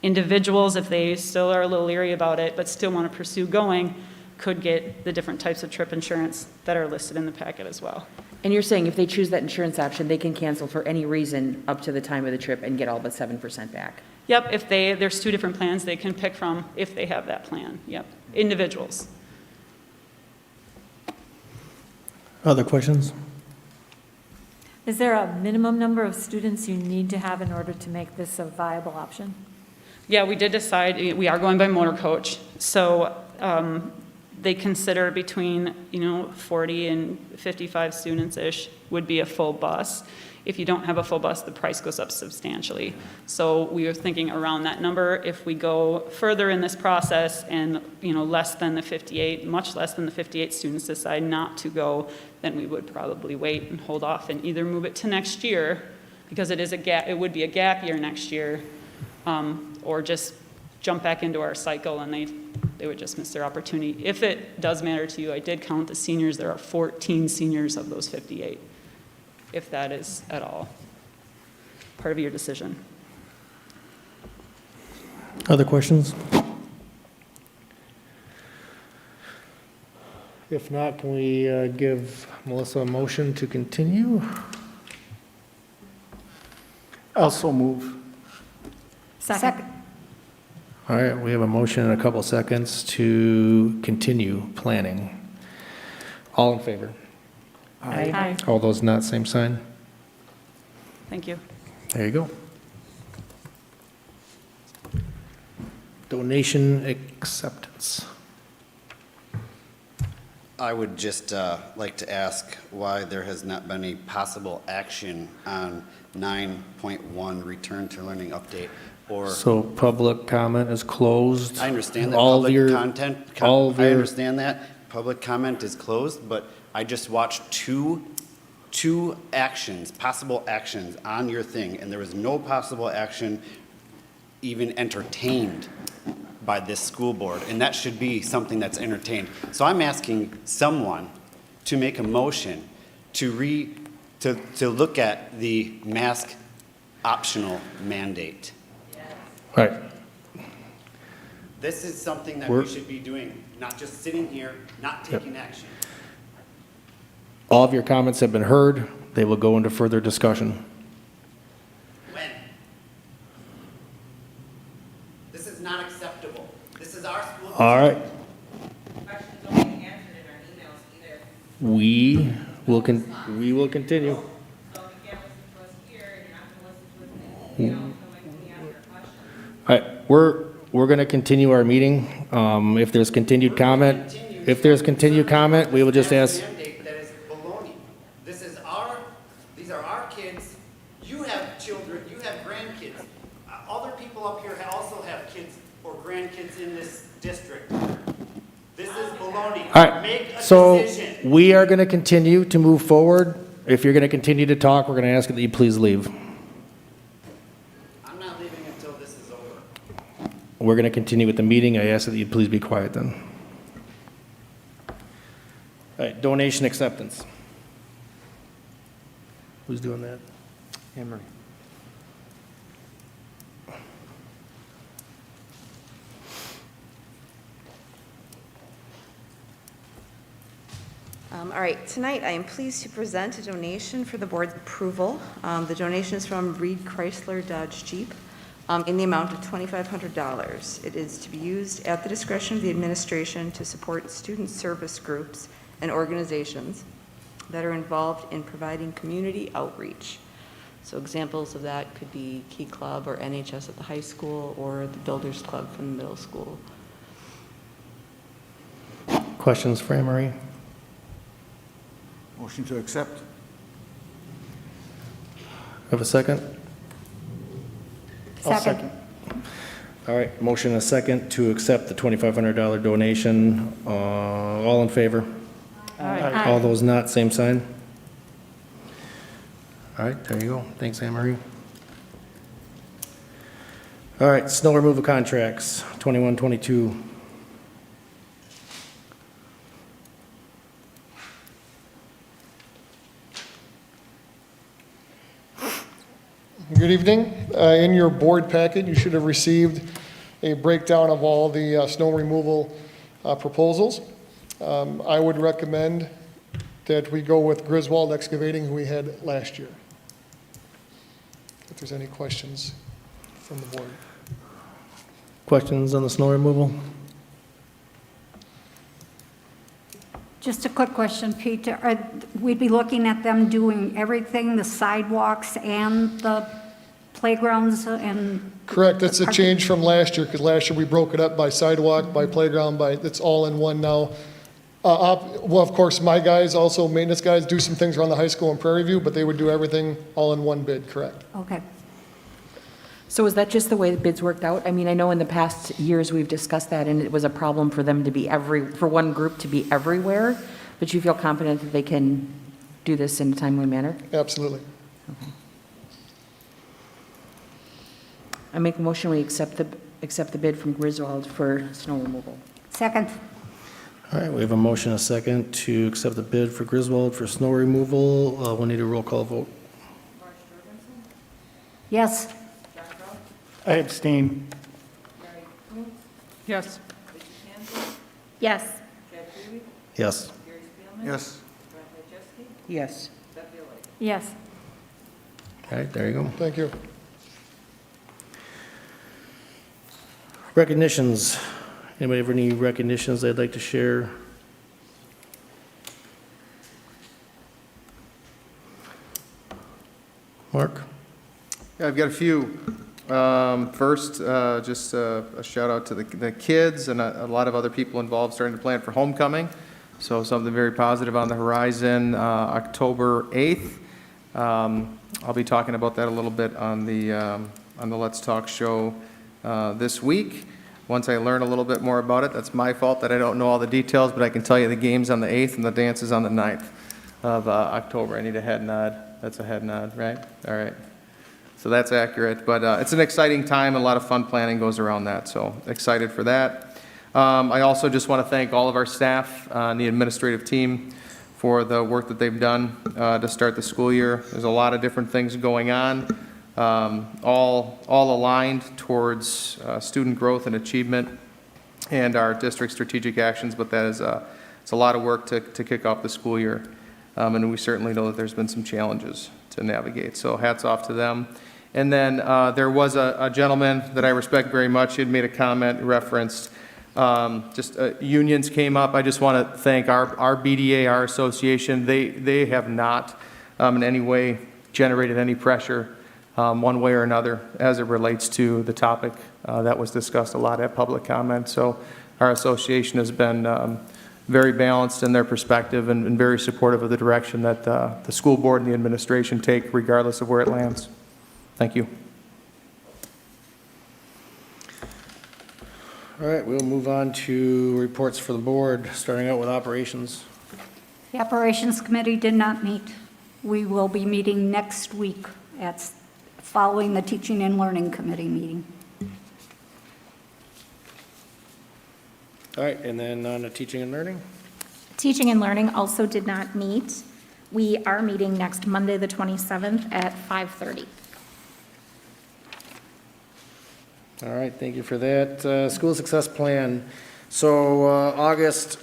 Individuals, if they still are a little leery about it but still want to pursue going, could get the different types of trip insurance that are listed in the packet as well. And you're saying if they choose that insurance option, they can cancel for any reason up to the time of the trip and get all but 7% back? Yep, there's 2 different plans they can pick from if they have that plan. Yep, individuals. Other questions? Is there a minimum number of students you need to have in order to make this a viable option? Yeah, we did decide, we are going by motor coach. So they consider between 40 and 55 students-ish would be a full bus. If you don't have a full bus, the price goes up substantially. So we were thinking around that number. If we go further in this process and less than the 58, much less than the 58 students decide not to go, then we would probably wait and hold off and either move it to next year, because it would be a gap year next year, or just jump back into our cycle and they would just miss their opportunity. If it does matter to you, I did count the seniors. There are 14 seniors of those 58, if that is at all part of your decision. Other questions? If not, can we give Melissa a motion to continue? Also move. Second. All right, we have a motion in a couple seconds to continue planning. All in favor? Aye. All those not, same sign? Thank you. There you go. Donation acceptance. I would just like to ask why there has not been a possible action on 9.1 return to learning update or. So public comment is closed. I understand that All of public your- content, all of I your- understand that public comment is closed, but I just watched two actions, possible actions on your thing, and there was no possible action even entertained by this school board, and that should be something that's entertained. So I'm asking someone to make a motion to look at the mask optional mandate. All right, This is something that We're- we should be doing, not just sitting here, not taking action. all of your comments have been heard. They will go into further discussion. When? This is not acceptable. This is our school. All right. Questions don't get answered in our emails either. We will continue. So if you can't listen to us here, and you're not gonna listen to us, you know, so when we ask our questions. All right, we're going to continue our meeting. If there's continued comment, we will just ask. Mandate that is baloney. These are our kids. You have children, you have grandkids. Other people up here also have kids or grandkids in this district. This is baloney. All right, Make a so decision. we are going to continue to move forward. If you're going to continue to talk, we're going to ask that you please leave. I'm not leaving until this is over. We're going to continue with the meeting. I ask that you please be quiet then. All right, donation acceptance. Who's doing that? Anne Marie. All right, tonight I am pleased to present a donation for the board's approval. The donation is from Reed Chrysler Dodge Jeep in the amount of $2,500. It is to be used at the discretion of the administration to support student service groups and organizations that are involved in providing community outreach. So examples of that could be Key Club or NHS at the high school or the Builders Club from the middle school. Questions for Anne Marie? Motion to accept. Have a second? Second. All right, motion and a second to accept the $2,500 donation. All in favor? Aye. All those not, same sign? All right, there you go. Thanks, Anne Marie. All right, snow removal contracts, 21-22. Good evening. In your board packet, you should have received a breakdown of all the snow removal proposals. I would recommend that we go with Griswold Excavating, who we had last year. If there's any questions from the board. Questions on the snow removal? Just a quick question, Pete. We'd be looking at them doing everything, the sidewalks and the playgrounds and... Correct, that's a change from last year, because last year we broke it up by sidewalk, by playground, it's all in one now. Well, of course, my guys, also maintenance guys, do some things around the high school and Prairie View, but they would do everything all in one bid, correct? Okay. So is that just the way the bids worked out? I mean, I know in the past years we've discussed that, and it was a problem for them to be for one group to be everywhere, but you feel confident that they can do this in a timely manner? Absolutely. Okay. I make a motion, we accept the accept the bid from Griswold for snow removal. Second. All right, we have a motion, a second, to accept the bid for Griswold for snow removal. We'll need a roll call vote. Yes. I abstain. Yes. Yes. Yes. Yes. Yes. Yes. All right, there you go. Thank you. Recognitions. Anybody have any recognitions they'd like to share? Mark? Yeah, I've got a few. First, just a shout out to the kids and a lot of other people involved starting to plan for homecoming. So something very positive on the horizon, October 8th. I'll be talking about that a little bit on the Let's Talk show this week. Once I learn a little bit more about it, that's my fault that I don't know all the details, but I can tell you the game's on the 8th and the dance is on the 9th of October. I need a head nod. That's a head nod, right? All right. So that's accurate, but it's an exciting time, and a lot of fun planning goes around that, so excited for that. I also just want to thank all of our staff and the administrative team for the work that they've done to start the school year. There's a lot of different things going on, all aligned towards student growth and achievement and our district strategic actions, but that is it's a lot of work to kick off the school year, and we certainly know that there's been some challenges to navigate, so hats off to them. And then there was a gentleman that I respect very much. He had made a comment, referenced unions came up. I just want to thank our BDA, our association. They have not in any way generated any pressure one way or another as it relates to the topic that was discussed a lot at public comment. So our association has been very balanced in their perspective and very supportive of the direction that the school board and the administration take regardless of where it lands. Thank you. All right, we'll move on to reports for the board, starting out with operations. The Operations Committee did not meet. We will be meeting next week following the Teaching and Learning Committee meeting. All right, and then on to teaching and learning. Teaching and Learning also did not meet. We are meeting next Monday, the 27th at 5:30. All right, thank you for that. School success plan. So August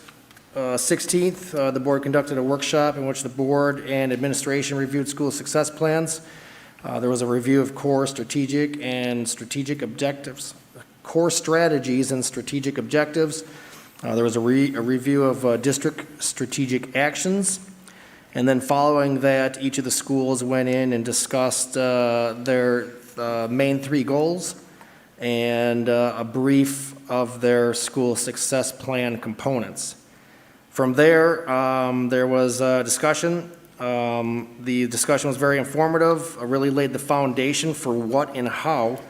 16th, the board conducted a workshop in which the board and administration reviewed school success plans. There was a review of core strategic and strategic objectives, core strategies and strategic objectives. There was a review of district strategic actions. And then following that, each of the schools went in and discussed their main three goals and a brief of their school success plan components. From there, there was a discussion. The discussion was very informative, really laid the foundation for what and how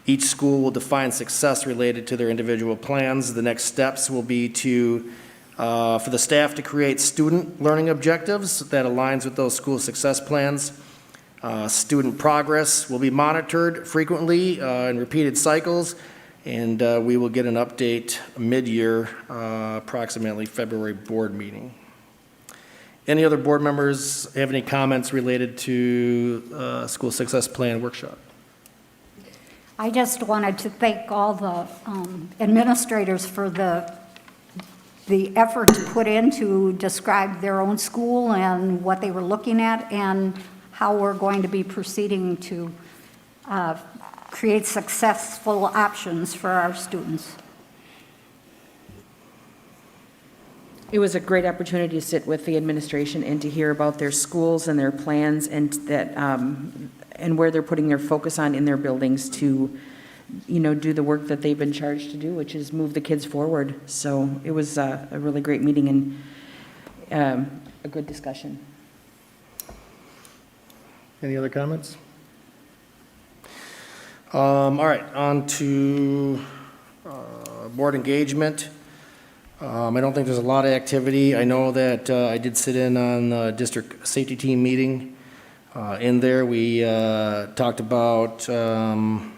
each school will define success related to their individual plans. The next steps will be for the staff to create student learning objectives that aligns with those school success plans. Student progress will be monitored frequently in repeated cycles, and we will get an update mid-year, approximately February board meeting. Any other board members have any comments related to school success plan workshop? I just wanted to thank all the administrators for the effort put in to describe their own school and what they were looking at and how we're going to be proceeding to create successful options for our students. It was a great opportunity to sit with the administration and to hear about their schools and their plans and that and where they're putting their focus on in their buildings to, do the work that they've been charged to do, which is move the kids forward. So it was a really great meeting and a good discussion. Any other comments? All right, on to board engagement. I don't think there's a lot of activity. I know that I did sit in on the district safety team meeting. In there, we talked about an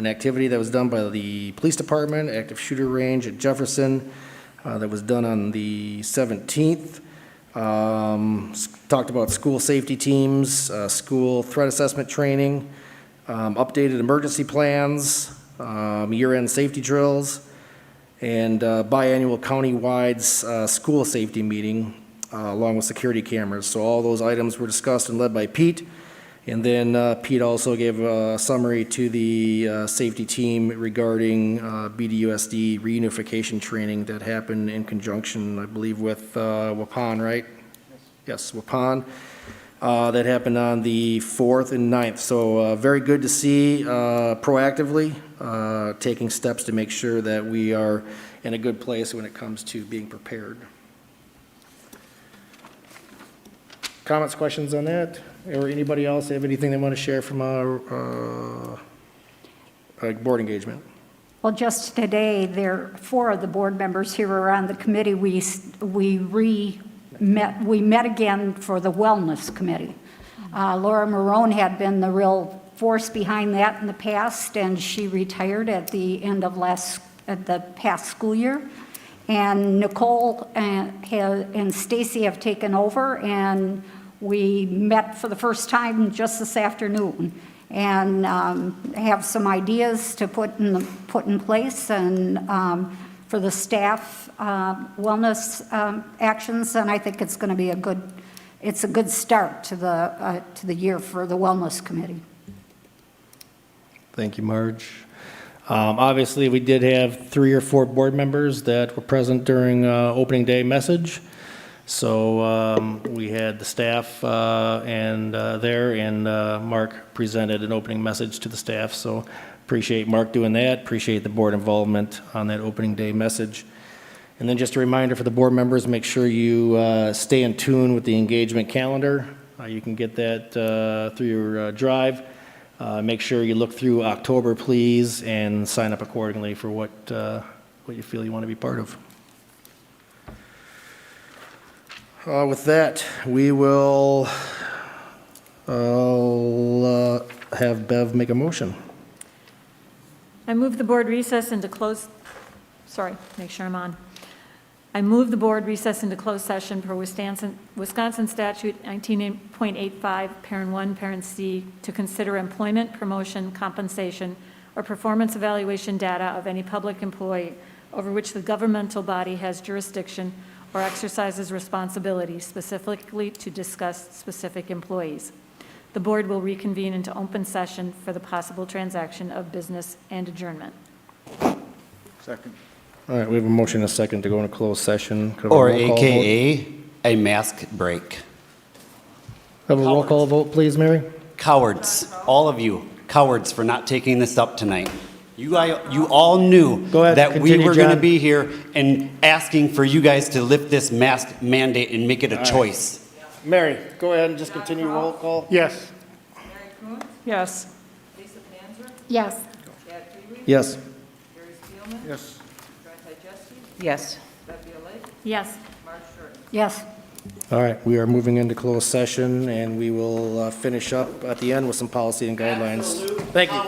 an activity that was done by the police department, active shooter range at Jefferson, that was done on the 17th. Talked about school safety teams, school threat assessment training, updated emergency plans, year-end safety drills, and biannual county-wide school safety meeting, along with security cameras. So all those items were discussed and led by Pete. And then Pete also gave a summary to the safety team regarding BDUSD reunification training that happened in conjunction, I believe, with Waupun, right? Yes, Waupun. That happened on the 4th and 9th. So very good to see proactively taking steps to make sure that we are in a good place when it comes to being prepared. Comments, questions on that? Or anybody else have anything they want to share from our board engagement? Well, just today, four of the board members here are on the committee. We met again for the Wellness Committee. Laura Marone had been the real force behind that in the past, and she retired at the end of the past school year. And Nicole and Stacy have taken over, and we met for the first time just this afternoon, and have some ideas to put in place, and for the staff wellness actions, and I think it's going to be a good start to the year for the Wellness Committee. Thank you, Marge. Obviously, we did have 3 or 4 board members that were present during opening day message. So we had the staff and Mark presented an opening message to the staff. So appreciate Mark doing that. Appreciate the board involvement on that opening day message. And then just a reminder for the board members, make sure you stay in tune with the engagement calendar. You can get that through your drive. Make sure you look through October, please, and sign up accordingly for what you feel you want to be part of. With that, we will have Bev make a motion. I move the board recess into make sure I'm on. I move the board recess into closed session per Wisconsin Statute 19.85, Parent 1, Parent C, to consider employment, promotion, compensation, or performance evaluation data of any public employee over which the governmental body has jurisdiction or exercises responsibility, specifically to discuss specific employees. The board will reconvene into open session for the possible transaction of business and adjournment. Second. All right, we have a motion and a second to go into closed session. Could I have a Or roll call vote? AKA a mask break. Have a roll call vote, please, Mary? Cowards, all of you, cowards for not taking this up tonight. You all knew that we were going to be here and asking for you guys to lift this mask mandate and make it a choice. Mary, go ahead and just continue roll call. Yes. Yes. Yes. Yes. Yes. Yes. Yes. Yes. All right, we are moving into closed session, and we will finish up at the end with some policy and guidelines. Thank you.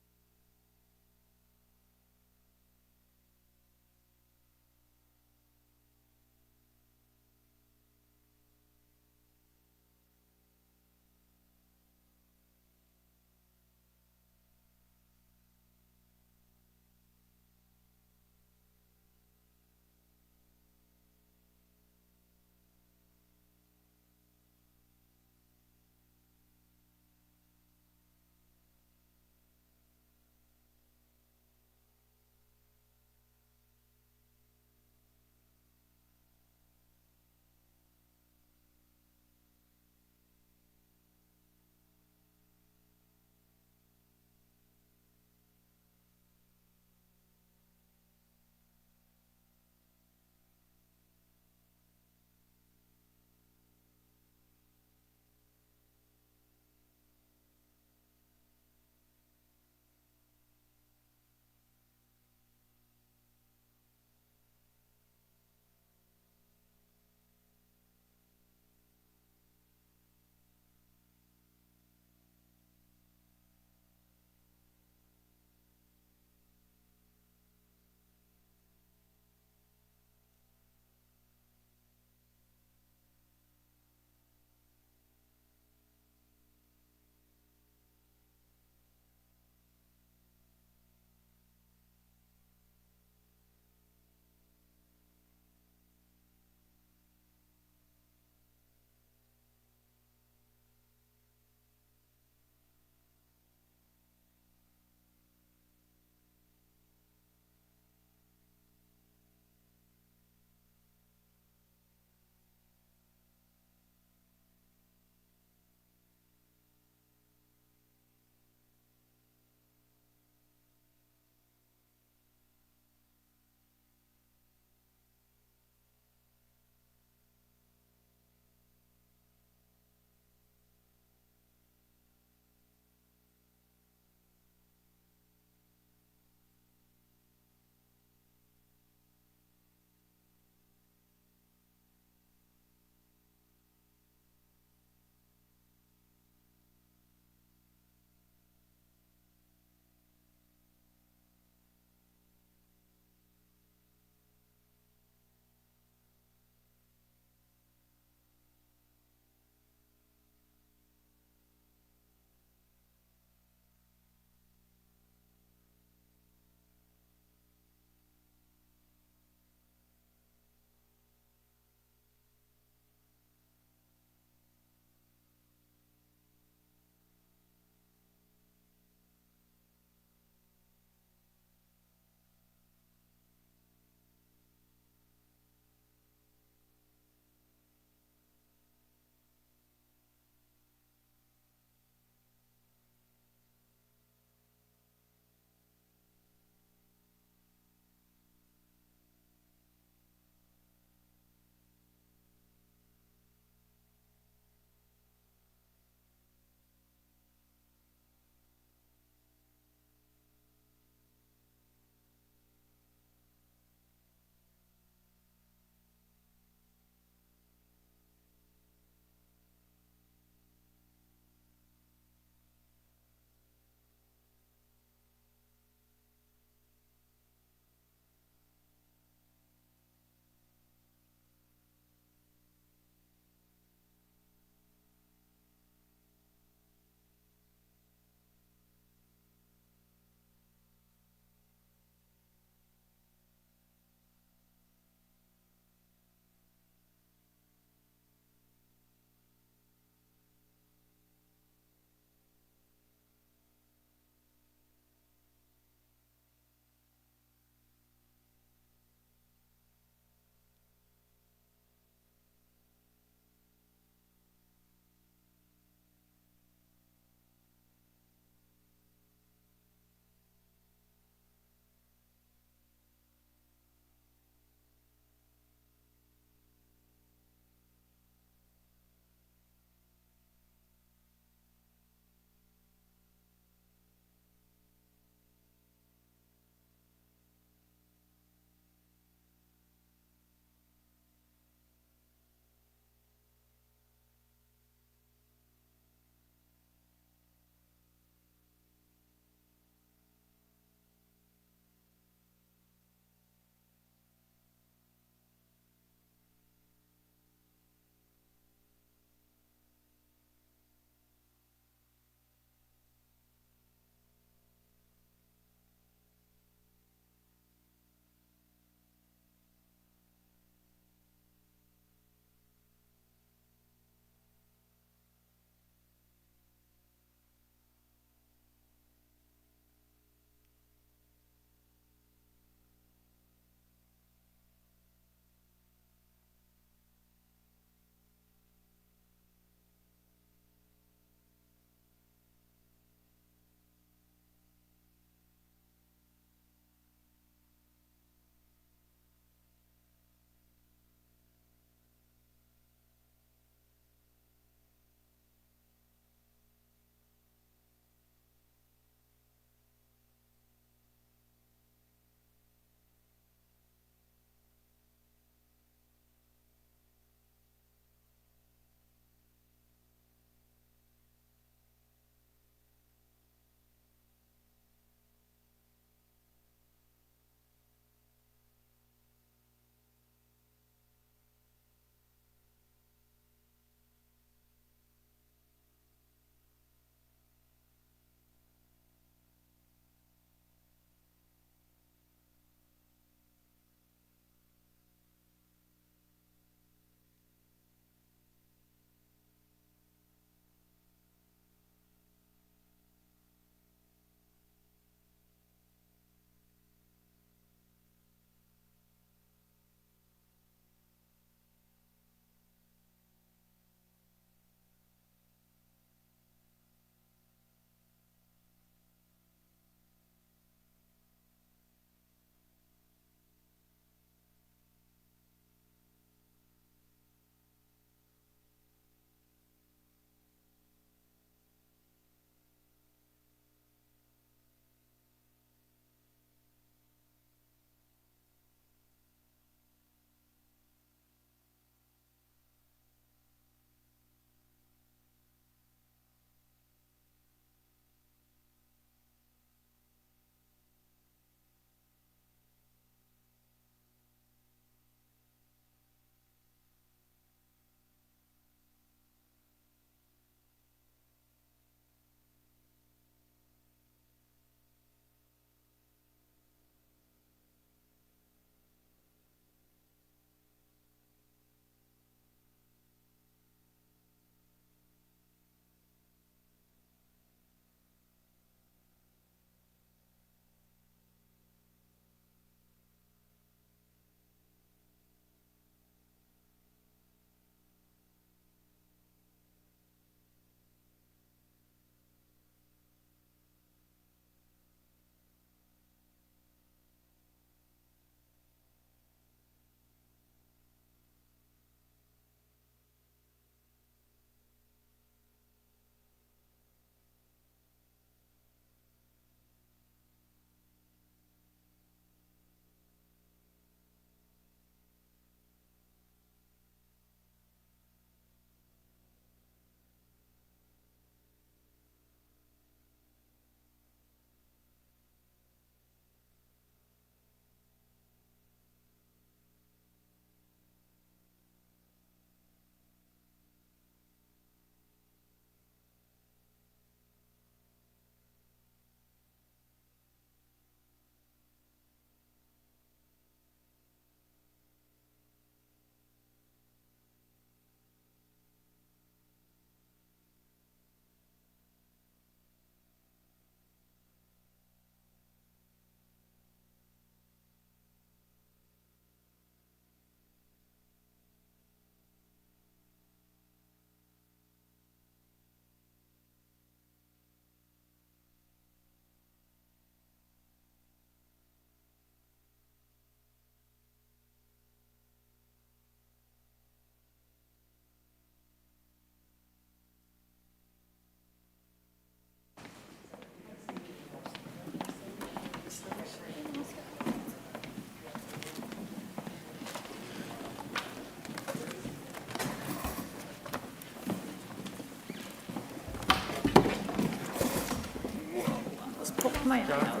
might not know.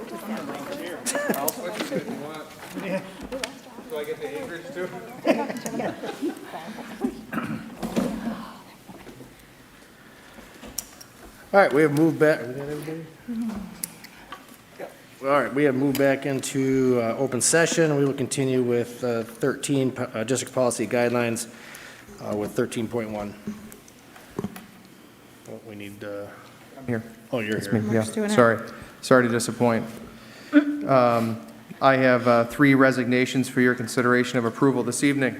I'll switch it if you want. Do I get the acreage too? All right, we have moved back. We got everybody? All right, we have moved back into open session. We will continue with 13 district policy guidelines with 13.1. Oh, we need. I'm here. Oh, you're It's here. me, yeah. Sorry to disappoint. I have 3 resignations for your consideration of approval this evening.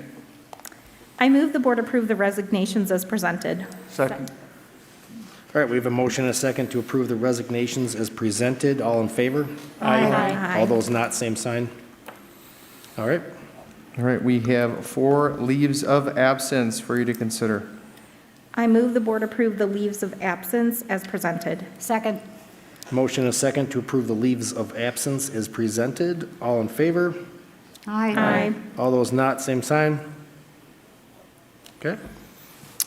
I move the board approve the resignations as presented. Second. All right, we have a motion and a second to approve the resignations as presented. All in favor? Aye. All those not, same sign. All right. All right, we have 4 leaves of absence for you to consider. I move the board approve the leaves of absence as presented. Second. Motion and a second to approve the leaves of absence as presented. All in favor? Aye. All those not, same sign. Okay.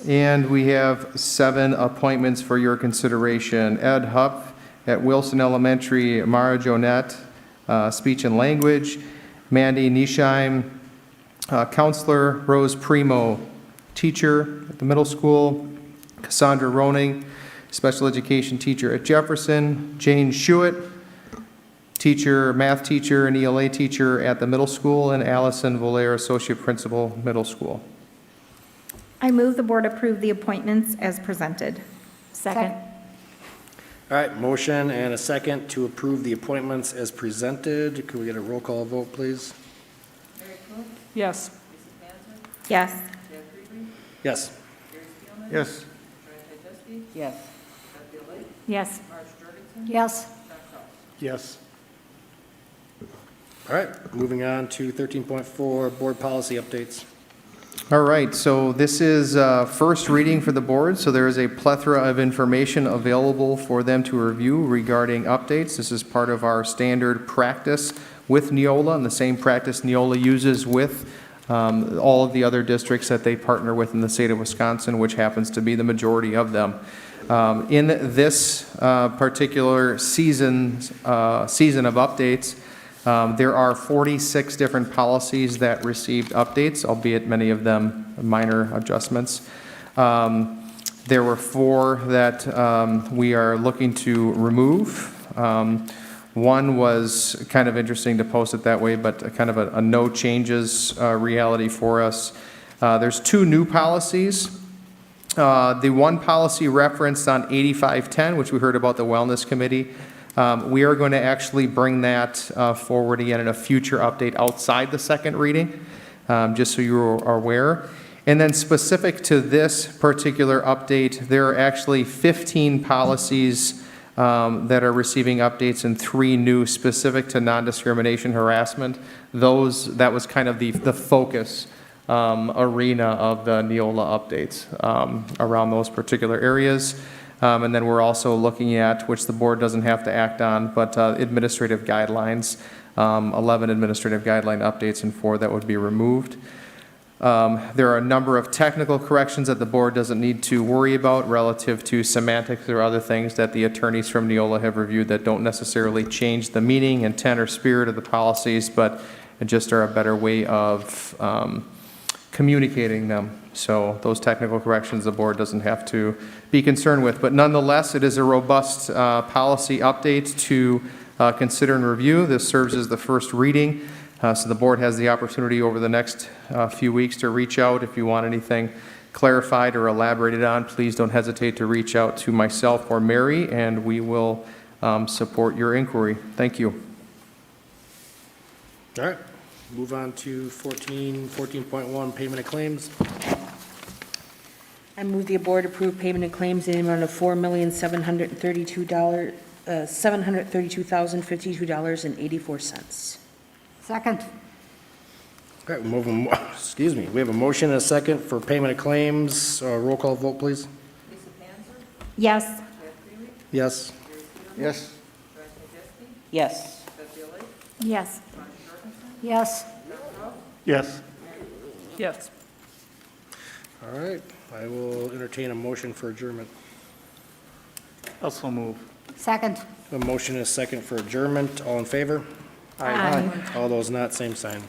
And we have 7 appointments for your consideration. Ed Hupp at Wilson Elementary, Mara Jonette, speech and language. Mandy Nisheim, counselor. Rose Primo, teacher at the middle school. Cassandra Roning, special education teacher at Jefferson. Jane Schuett, teacher, math teacher and ELA teacher at the middle school. And Allison Volaire, associate principal, middle school. I move the board approve the appointments as presented. Second. All right, motion and a second to approve the appointments as presented. Could we get a roll call vote, please? Yes. Yes. Yes. Yes. Yes. Yes. Yes. Yes. All right, moving on to 13.4, board policy updates. All right, so this is first reading for the board, so there is a plethora of information available for them to review regarding updates. This is part of our standard practice with Neola, and the same practice Neola uses with all of the other districts that they partner with in the state of Wisconsin, which happens to be the majority of them. In this particular season of updates, there are 46 different policies that received updates, albeit many of them minor adjustments. There were 4 that we are looking to remove. One was kind of interesting to post it that way, but kind of a no changes reality for us. There's 2 new policies. The one policy referenced on 8510, which we heard about the Wellness Committee. We are going to actually bring that forward again in a future update outside the second reading, just so you are aware. And then specific to this particular update, there are actually 15 policies that are receiving updates and 3 new specific to non-discrimination harassment. That was kind of the focus arena of the Neola updates around those particular areas. And then we're also looking at, which the board doesn't have to act on, but administrative guidelines, 11 administrative guideline updates and 4 that would be removed. There are a number of technical corrections that the board doesn't need to worry about relative to semantics or other things that the attorneys from Neola have reviewed that don't necessarily change the meaning, intent, or spirit of the policies, but just are a better way of communicating them. So those technical corrections the board doesn't have to be concerned with. But nonetheless, it is a robust policy update to consider and review. This serves as the first reading. So the board has the opportunity over the next few weeks to reach out if you want anything clarified or elaborated on. Please don't hesitate to reach out to myself or Mary, and we will support your inquiry. Thank you. All right, move on to 14.1, payment of claims. I move the board approve payment of claims in the amount of $4,732,052.84. Second. All right, we have a motion and a second for payment of claims. Roll call vote, please. Yes. Yes. Yes. Yes. Yes. Yes. Yes. Yes. All right, I will entertain a motion for adjournment. Also move. Second. A motion and a second for adjournment. All in favor? Aye. All those not, same sign.